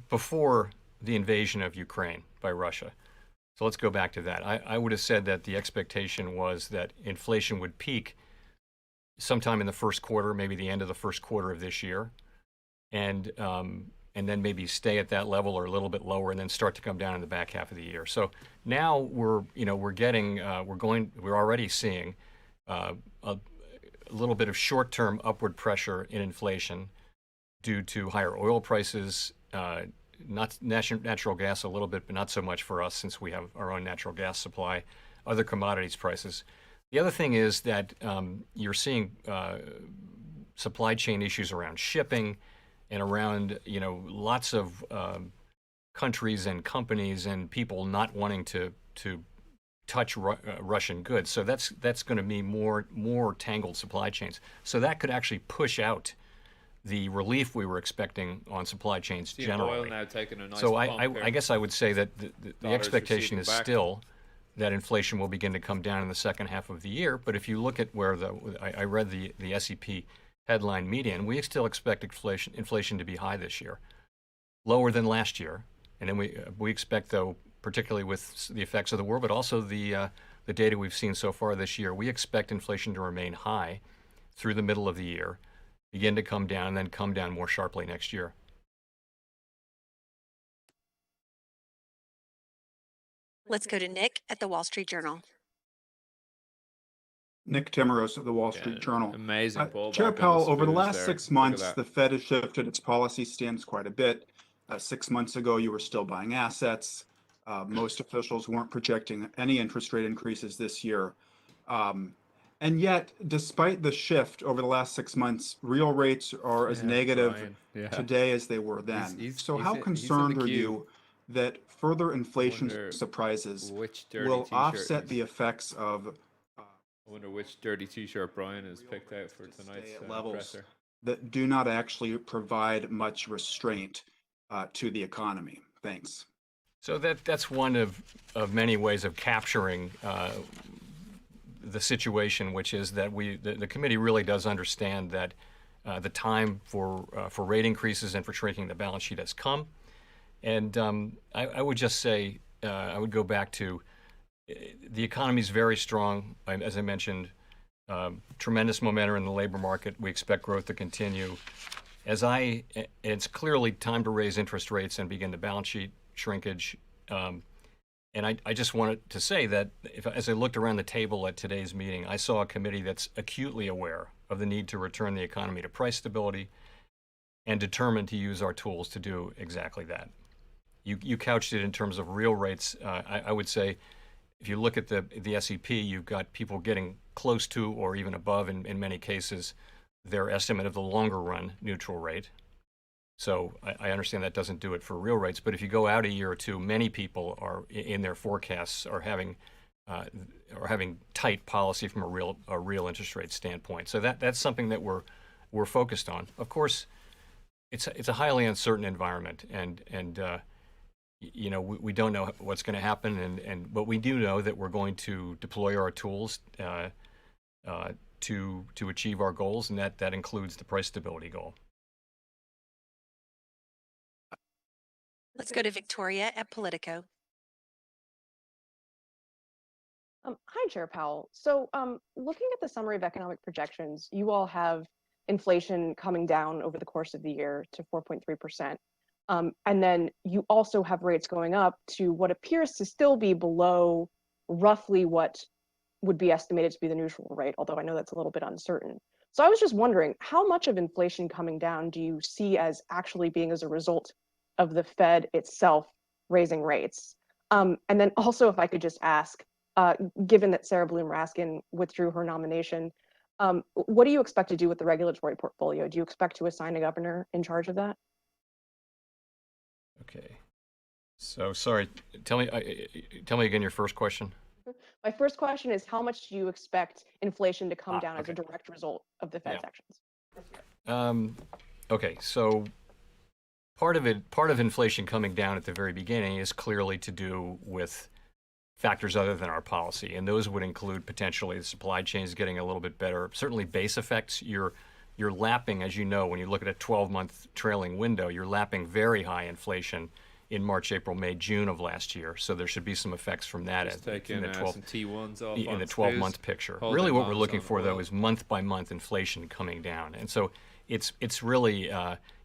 before the invasion of Ukraine by Russia, so let's go back to that. I would have said that the expectation was that inflation would peak sometime in the first quarter, maybe the end of the first quarter of this year, and then maybe stay at that level or a little bit lower, and then start to come down in the back half of the year. So now we're already seeing a little bit of short-term upward pressure in inflation due to higher oil prices, not natural gas a little bit, but not so much for us since we have our own natural gas supply, other commodities prices. The other thing is that you're seeing supply chain issues around shipping and around lots of countries and companies and people not wanting to touch Russian goods. So that's going to be more tangled supply chains. So that could actually push out the relief we were expecting on supply chains generally. Oil now taking a nice so bump I guess I would say that the expectation is back. still that inflation will begin to come down in the second half of the year. But if you look at where I read the SEP headline median, we still expect inflation to be high this year, lower than last year. And then we expect, though, particularly with the effects of the war, but also the data we've seen so far this year, we expect inflation to remain high through the middle of the year, begin to come down, and then come down more sharply next year. Let's go to Nick at the Wall Street Journal. Nick Timmeros of the Wall Street Journal. Amazing pullback Chair on the Powell, over the SPUs last there. 6 Look at months, that. the Fed has shifted its policy stance quite a bit. 6 months ago, you were still buying assets. Most officials weren't projecting any interest rate increases this year. And yet, despite the shift over the last 6 months, real rates are as negative Brian. Yeah. today as they were then. So how he's in concerned the are queue. you that further inflation Wonder surprises which dirty will t-shirt offset he's- the effects of I wonder which dirty t-shirt Brian has picked out for to tonight's stay at levels presser. that do not actually provide much restraint to the economy? Thanks. So that's one of many ways of capturing the situation, which is that the committee really does understand that the time for rate increases and for shrinking the balance sheet has come. And I would just say, I would go back to the economy is very strong. As I mentioned, tremendous momentum in the labor market. We expect growth to continue. It's clearly time to raise interest rates and begin the balance sheet shrinkage. And I just wanted to say that as I looked around the table at today's meeting, I saw a committee that's acutely aware of the need to return the economy to price stability and determined to use our tools to do exactly that. You couched it in terms of real rates. I would say if you look at the SEP, you've got people getting close to or even above, in many cases, their estimate of the longer run neutral rate. So I understand that doesn't do it for real rates, but if you go out a year or two, many people are in their forecasts are having tight policy from a real interest rate standpoint. So that's something that we're focused on. Of course, it's a highly uncertain environment, and we don't know what's going to happen, but we do know that we're going to deploy our tools to achieve our goals, and that includes the price stability goal. Let's go to Victoria at Politico. Hi, Chair Powell. So looking at the summary of economic projections, you all have inflation coming down over the course of the year to 4.3%. And then you also have rates going up to what appears to still be below roughly what would be estimated to be the neutral rate, although I know that's a little bit uncertain. So I was just wondering, how much of inflation coming down do you see as actually being as a result of the Fed itself raising rates? And then also, if I could just ask, given that Sarah Bloom Raskin withdrew her nomination, what do you expect to do with the regulatory portfolio? Do you expect to assign a governor in charge of that? Okay. So sorry, tell me again your first question. My first question is, how much do you expect inflation to come down as a direct result of the Fed's actions? Okay, so part of inflation coming down at the very beginning is clearly to do with factors other than our policy, and those would include potentially the supply chains getting a little bit better. Certainly base effects, you're lapping, as you know, when you look at a 12-month trailing window, you're lapping very high inflation in March, April, May, June of last year. So there should be some effects from that in the 12-month picture. Really what we're looking for, though, is month-by-month inflation coming down. And so it's really,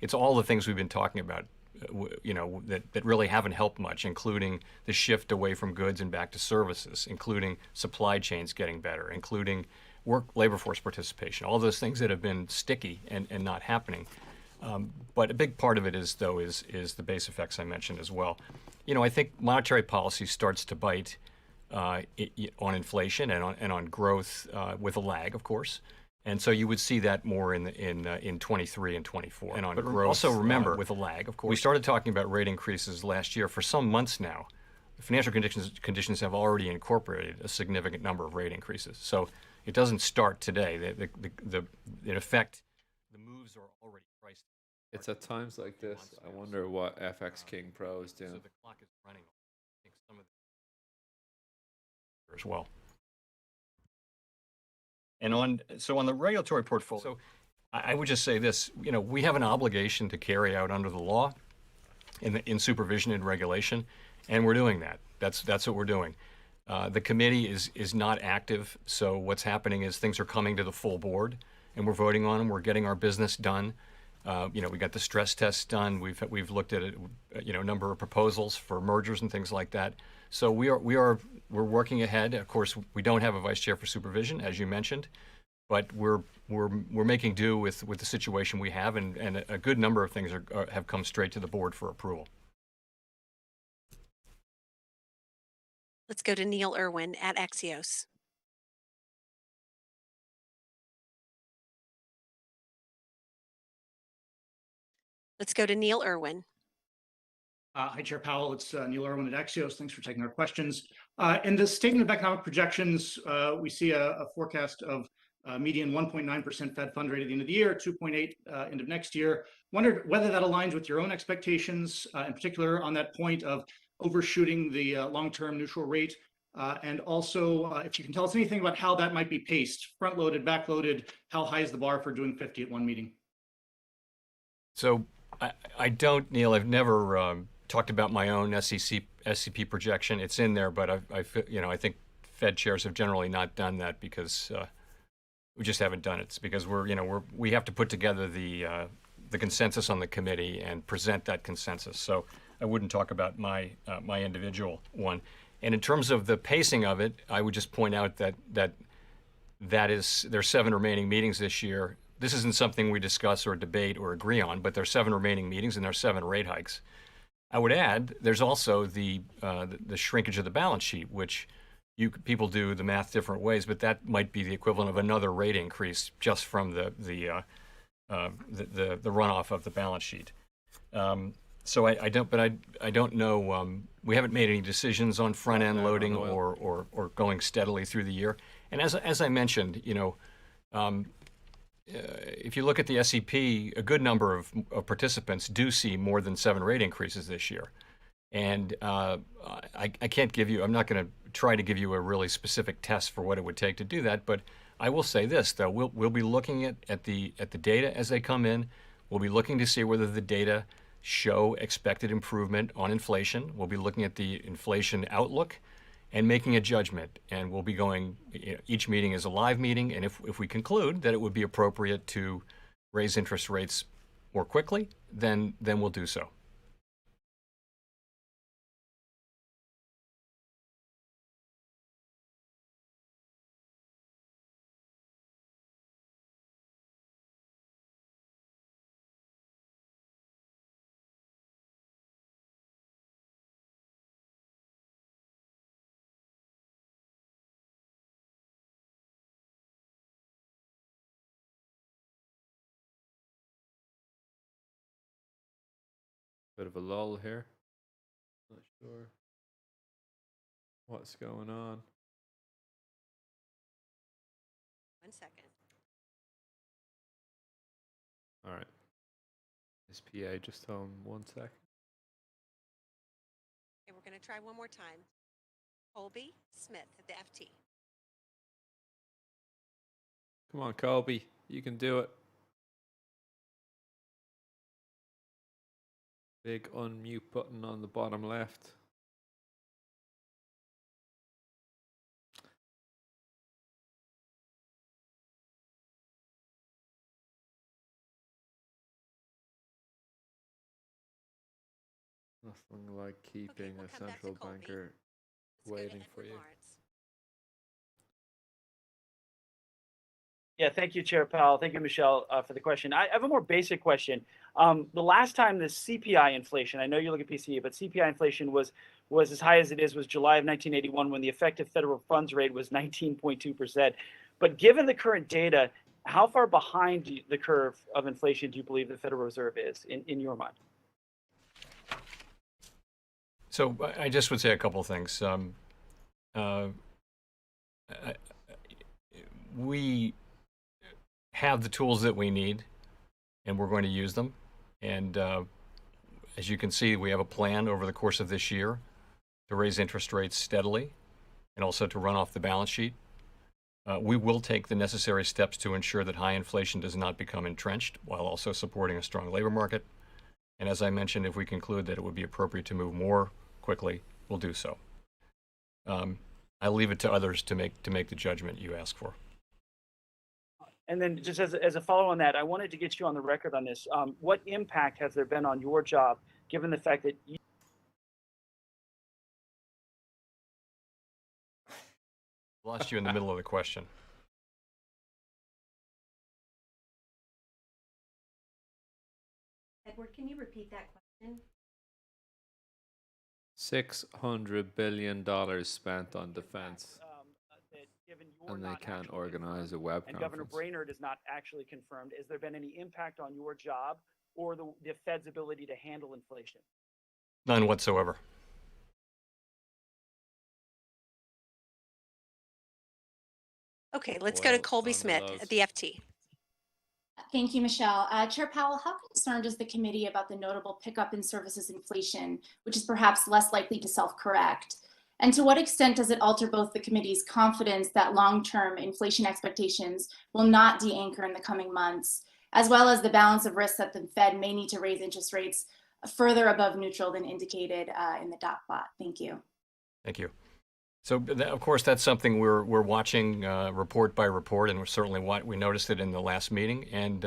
it's all the things we've been talking about, that really haven't helped much, including the shift away from goods and back to services, including supply chains getting better, including labor force participation, all those things that have been sticky and not happening. But a big part of it is the base effects I mentioned as well. I think monetary policy starts to bite on inflation and on growth with a lag, of course. And so you would see that more in 23 and 24. And on growth, also remember, with a lag, of course. We started talking about rate increases last year. For some months now, financial conditions have already incorporated a significant number of rate increases. So it doesn't start today. In effect, the moves are already priced. It's at times like this, I wonder what FX King Pro is doing. So the clock is running. I think some of the as well. And on the regulatory portfolio, so I would just say this: we have an obligation to carry out under the law, in supervision and regulation, and we're doing that. That's what we're doing. The committee is not active, so what's happening is things are coming to the full board, and we're voting on them. We're getting our business done. We got the stress tests done. We've looked at a number of proposals for mergers and things like that. So we're working ahead. Of course, we don't have a vice chair for supervision, as you mentioned, but we're making do with the situation we have, and a good number of things have come straight to the board for approval. Let's go to Neil Irwin at Axios. Let's go to Neil Irwin. Hi, Chair Powell. It's Neil Irwin at Axios. Thanks for taking our questions. In the statement of economic projections, we see a forecast of median 1.9% Fed fund rate at the end of the year, 2.8 end of next year. Wondered whether that aligns with your own expectations, in particular on that point of overshooting the long-term neutral rate. And also, if you can tell us anything about how that might be paced, front-loaded, back-loaded, how high is the bar for doing 50 at one meeting? So I don't, Neil, I've never talked about my own SCP projection. It's in there, but I think Fed chairs have generally not done that because we just haven't done it. It's because we have to put together the consensus on the committee and present that consensus. So I wouldn't talk about my individual one. And in terms of the pacing of it, I would just point out that there's 7 remaining meetings this year. This isn't something we discuss or debate or agree on, but there's 7 remaining meetings and there's 7 rate hikes. I would add there's also the shrinkage of the balance sheet, which people do the math different ways, but that might be the equivalent of another rate increase just from the runoff of the balance sheet. So I don't, but I don't know. We haven't made any decisions on front end loading or going steadily through the year. And as I mentioned, if you look at the SEP, a good number of participants do see more than 7 rate increases this year. And I can't give you, I'm not going to try to give you a really specific test for what it would take to do that, but I will say this, though. We'll be looking at the data as they come in. We'll be looking to see whether the data show expected improvement on inflation. We'll be looking at the inflation outlook and making a judgment. And we'll be going, each meeting is a live meeting, and if we conclude that it would be appropriate to raise interest rates more quickly, then we'll do so. Bit of a lull here. Not sure what's going on. 1 second. All right. This PA just home 1 second. Okay, we're going to try one more time. Colby Smith at the FT. Come on, Colby. You can do it. Big unmute button on the bottom left. Nothing like keeping we'll a come back to central Colby. banker Let's go to waiting Edward for you. Lawrence. Yeah, thank you, Chair Powell. Thank you, Michelle, for the question. I have a more basic question. The last time the CPI inflation, I know you look at PCE, but CPI inflation was as high as it is was July of 1981 when the effective federal funds rate was 19.2%. But given the current data, how far behind the curve of inflation do you believe the Federal Reserve is in your mind? So I just would say a couple of things. We have the tools that we need, and we're going to use them. And as you can see, we have a plan over the course of this year to raise interest rates steadily and also to run off the balance sheet. We will take the necessary steps to ensure that high inflation does not become entrenched while also supporting a strong labor market. And as I mentioned, if we conclude that it would be appropriate to move more quickly, we'll do so. I leave it to others to make the judgment you ask for. And then just as a follow on that, I wanted to get you on the record on this. What impact has there been on your job, given the fact that you lost you in the middle of the question? Edward, can you repeat that question? $600 billion spent on defense, and they can't organize a web and conference. Governor Brainerd is not actually confirmed. Has there been any impact on your job or the Fed's ability to handle inflation? None whatsoever. Okay, let's go to Colby Smith at the FT. Thank you, Michelle. Chair Powell, how concerned is the committee about the notable pickup in services inflation, which is perhaps less likely to self-correct? And to what extent does it alter both the committee's confidence that long-term inflation expectations will not de-anchor in the coming months, as well as the balance of risks that the Fed may need to raise interest rates further above neutral than indicated in the dot plot? Thank you. Thank you. So, of course, that's something we're watching report by report, and we noticed it in the last meeting, and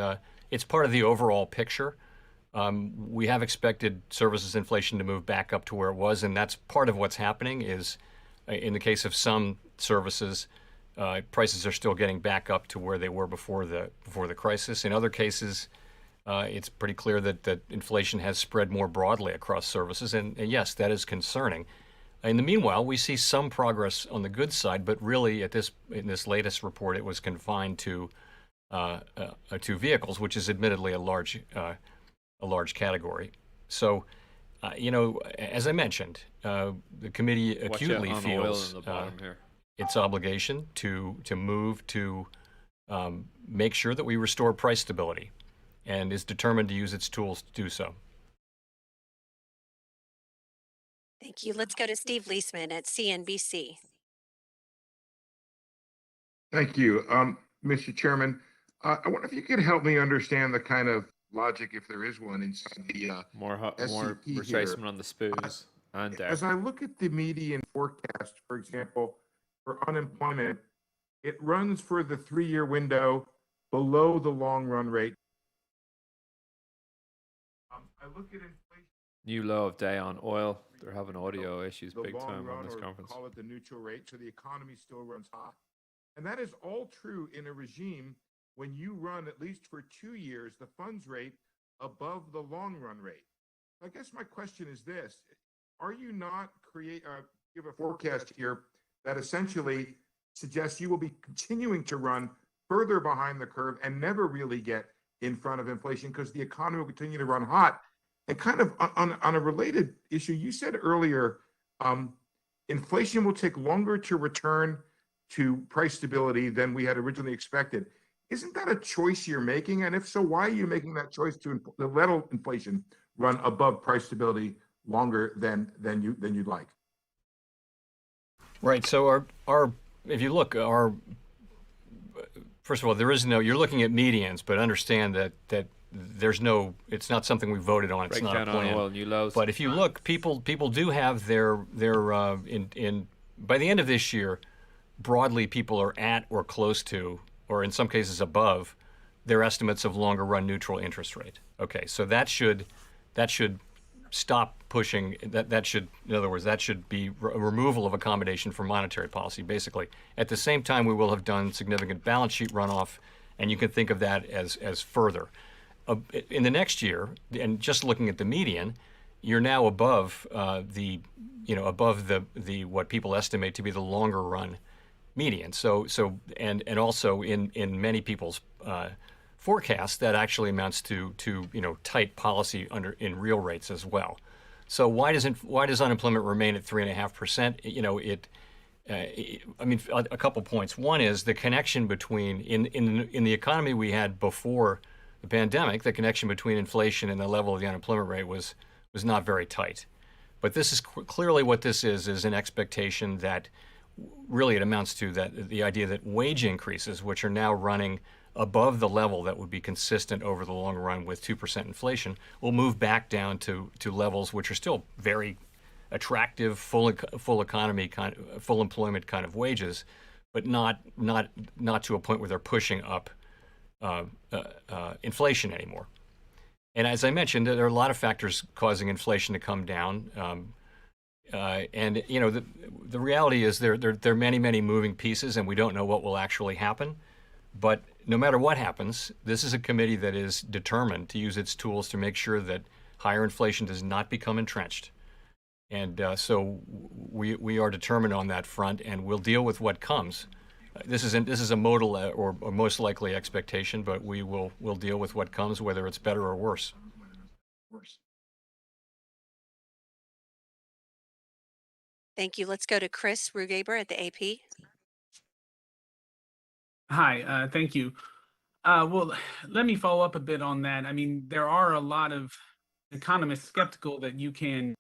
it's part of the overall picture. We have expected services inflation to move back up to where it was, and that's part of what's happening. Is in the case of some services, prices are still getting back up to where they were before the crisis. In other cases, it's pretty clear that inflation has spread more broadly across services, and yes, that is concerning. In the meanwhile, we see some progress on the goods side, but really in this latest report, it was confined to vehicles, which is admittedly a large a large category. So, as I mentioned, the committee acutely feels its obligation to move to make sure that we restore price stability, and is determined to use its tools to do so. Thank you. Let's go to Steve Leisman at CNBC. Thank you, Mr. Chairman. I wonder if you could help me understand the kind of logic, if there is one, inside the more SCP retracement here. on the SPOOs and debt. As I look at the median forecast, for example, for unemployment, it runs for the 3-year window below the long run rate. I look at inflation. New low of day on oil. They're having audio issues big time on this conference. Call it the neutral rate, so the economy still runs hot. And that is all true in a regime when you run, at least for 2 years, the funds rate above the long run rate. I guess my question is this: are you not give a forecast here that essentially suggests you will be continuing to run further behind the curve and never really get in front of inflation because the economy will continue to run hot? And kind of on a related issue, you said earlier, inflation will take longer to return to price stability than we had originally expected. Isn't that a choice you're making? And if so, why are you making that choice to let inflation run above price stability longer than you'd like? Right. So if you look, first of all, there is no. You're looking at medians, but understand that there's no. It's not something we voted on. It's not a plan. On oil, new lows. But if you look, people do have their in by the end of this year, broadly people are at or close to, or in some cases above, their estimates of longer run neutral interest rate. Okay, so that should stop pushing. That should, in other words, that should be a removal of accommodation for monetary policy, basically. At the same time, we will have done significant balance sheet runoff, and you can think of that as further. In the next year, and just looking at the median, you're now above above the what people estimate to be the longer run median. So and also in many people's forecasts, that actually amounts to tight policy in real rates as well. So why does unemployment remain at 3.5%? I mean, a couple points. One is the connection between in the economy we had before the pandemic, the connection between inflation and the level of the unemployment rate was not very tight. But this is clearly what this is an expectation that really it amounts to the idea that wage increases, which are now running above the level that would be consistent over the long run with 2% inflation, will move back down to levels which are still very attractive, full economy full employment kind of wages, but not to a point where they're pushing up inflation anymore. And as I mentioned, there are a lot of factors causing inflation to come down. And the reality is there are many moving pieces, and we don't know what will actually happen. But no matter what happens, this is a committee that is determined to use its tools to make sure that higher inflation does not become entrenched. And so we are determined on that front, and we'll deal with what comes. This is a modal or most likely expectation, but we'll deal with what comes, whether it's better or worse. Thank you. Let's go to Chris Rugaber at the AP. Hi, thank you. Well, let me follow up a bit on that. I mean, there are a lot of economists skeptical that you can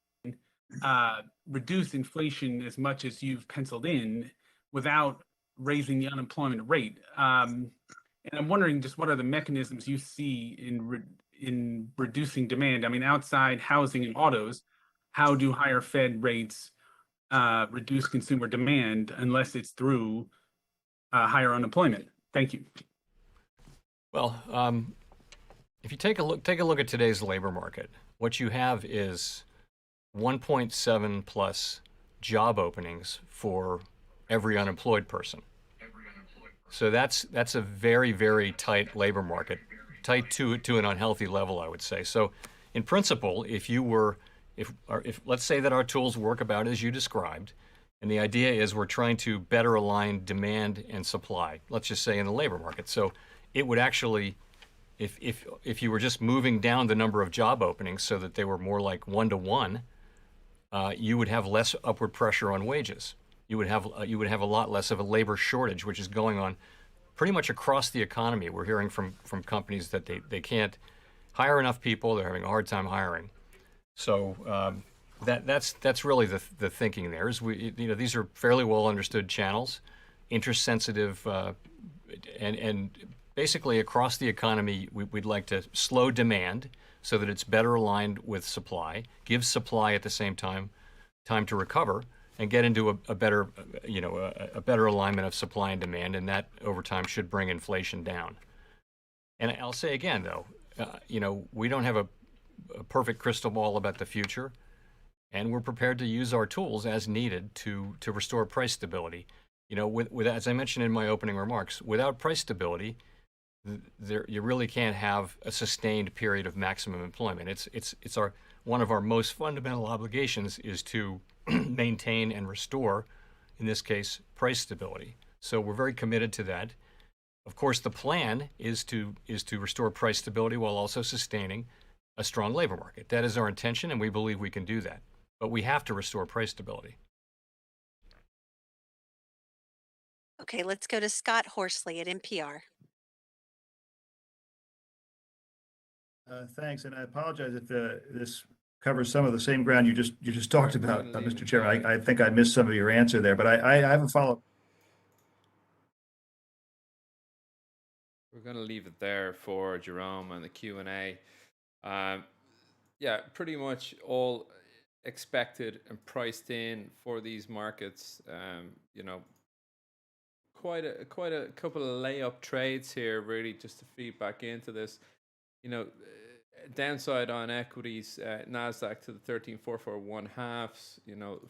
reduce inflation as much as you've penciled in without raising the unemployment rate. And I'm wondering just what are the mechanisms you see in reducing demand? I mean, outside housing and autos, how do higher Fed rates reduce consumer demand unless it's through higher unemployment? Thank you. Well, if you take a look at today's labor market, what you have is 1.7 plus job openings for every unemployed person. So that's a very, very tight labor market, tight to an unhealthy level, I would say. So in principle, if let's say that our tools work about as you described, and the idea is we're trying to better align demand and supply, let's just say in the labor market. So it would actually if you were just moving down the number of job openings so that they were more like 1-to-1, you would have less upward pressure on wages. You would have a lot less of a labor shortage, which is going on pretty much across the economy. We're hearing from companies that they can't hire enough people. They're having a hard time hiring. So that's really the thinking there. Is these are fairly well understood channels, interest sensitive, and basically across the economy we'd like to slow demand so that it's better aligned with supply, give supply at the same time to recover, and get into a better a better alignment of supply and demand, and that over time should bring inflation down. And I'll say again though, we don't have a perfect crystal ball about the future, and we're prepared to use our tools as needed to restore price stability. With as I mentioned in my opening remarks, without price stability, you really can't have a sustained period of maximum employment. It's one of our most fundamental obligations is to maintain and restore, in this case, price stability. So we're very committed to that. Of course, the plan is to restore price stability while also sustaining a strong labor market. That is our intention, and we believe we can do that. But we have to restore price stability. Okay, let's go to Scott Horsley at NPR. Thanks, and I apologize if this covers some of the same ground you just talked about, Mr. Chairman. I think I missed some of your answer there, but I have a follow-up. We're going to leave it there for Jerome and the Q&A. Yeah, pretty much all expected and priced in for these markets. Quite a couple of layup trades here, really, just to feed back into this. Downside on equities, Nasdaq to the 13,441 halves.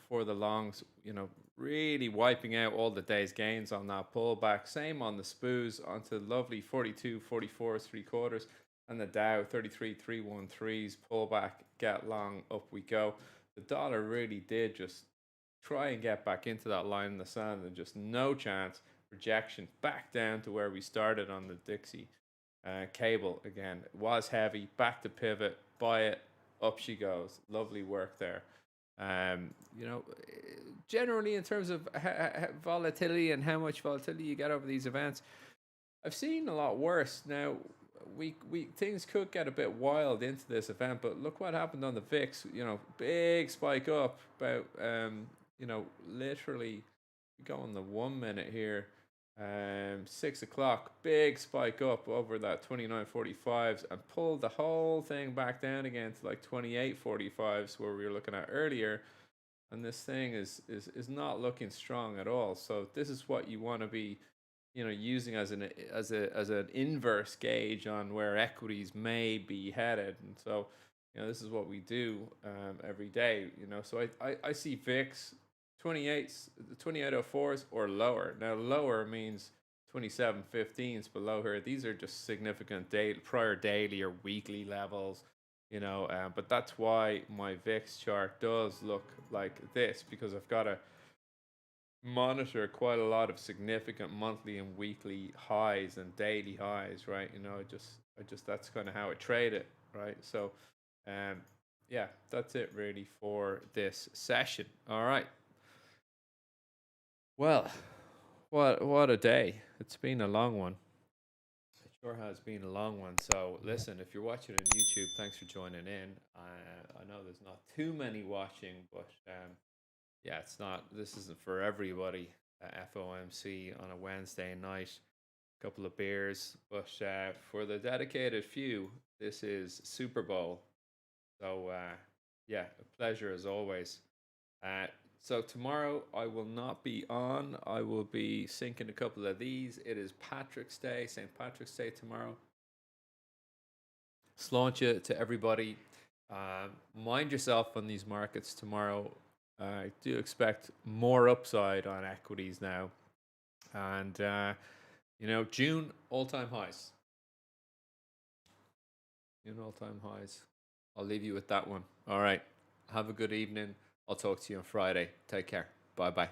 For the longs, really wiping out all the day's gains on that pullback. Same on the SPOOs onto lovely 42, 44 3/4, and the Dow 33,313s pullback. Get long, up we go. The dollar really did just try and get back into that line in the sand, and just no chance. Rejection back down to where we started on the Dixie cable again. It was heavy, back to pivot, buy it, up she goes. Lovely work there. Generally in terms of volatility and how much volatility you get over these events, I've seen a lot worse. Now, we things could get a bit wild into this event, but look what happened on the VIX. Big spike up about literally go on the 1 minute here. 6 o'clock, big spike up over that 29.45s and pulled the whole thing back down again to like 28.45s where we were looking at earlier. And this thing is not looking strong at all. So this is what you want to be, using as an inverse gauge on where equities may be headed. And so, this is what we do every day. So I see VIX 2804s or lower. Now lower means 2715s below here. These are just significant prior daily or weekly levels, but that's why my VIX chart does look like this, because I've got to monitor quite a lot of significant monthly and weekly highs and daily highs, right? I just that's kind of how I trade it, right? So yeah, that's it really for this session. All right. Well, what a day. It's been a long one. It sure has been a long one. So listen, if you're watching on YouTube, thanks for joining in. I know there's not too many watching, but yeah, this isn't for everybody. FOMC on a Wednesday night, a couple of beers, but for the dedicated few, this is Super Bowl. So yeah, a pleasure as always. So tomorrow I will not be on. I will be syncing a couple of these. It is Patrick's Day, St. Patrick's Day tomorrow. Sláinte to everybody. Mind yourself on these markets tomorrow. I do expect more upside on equities now. And, June all-time highs. June all-time highs. I'll leave you with that one. All right. Have a good evening. I'll talk to you on Friday. Take care. Bye-bye.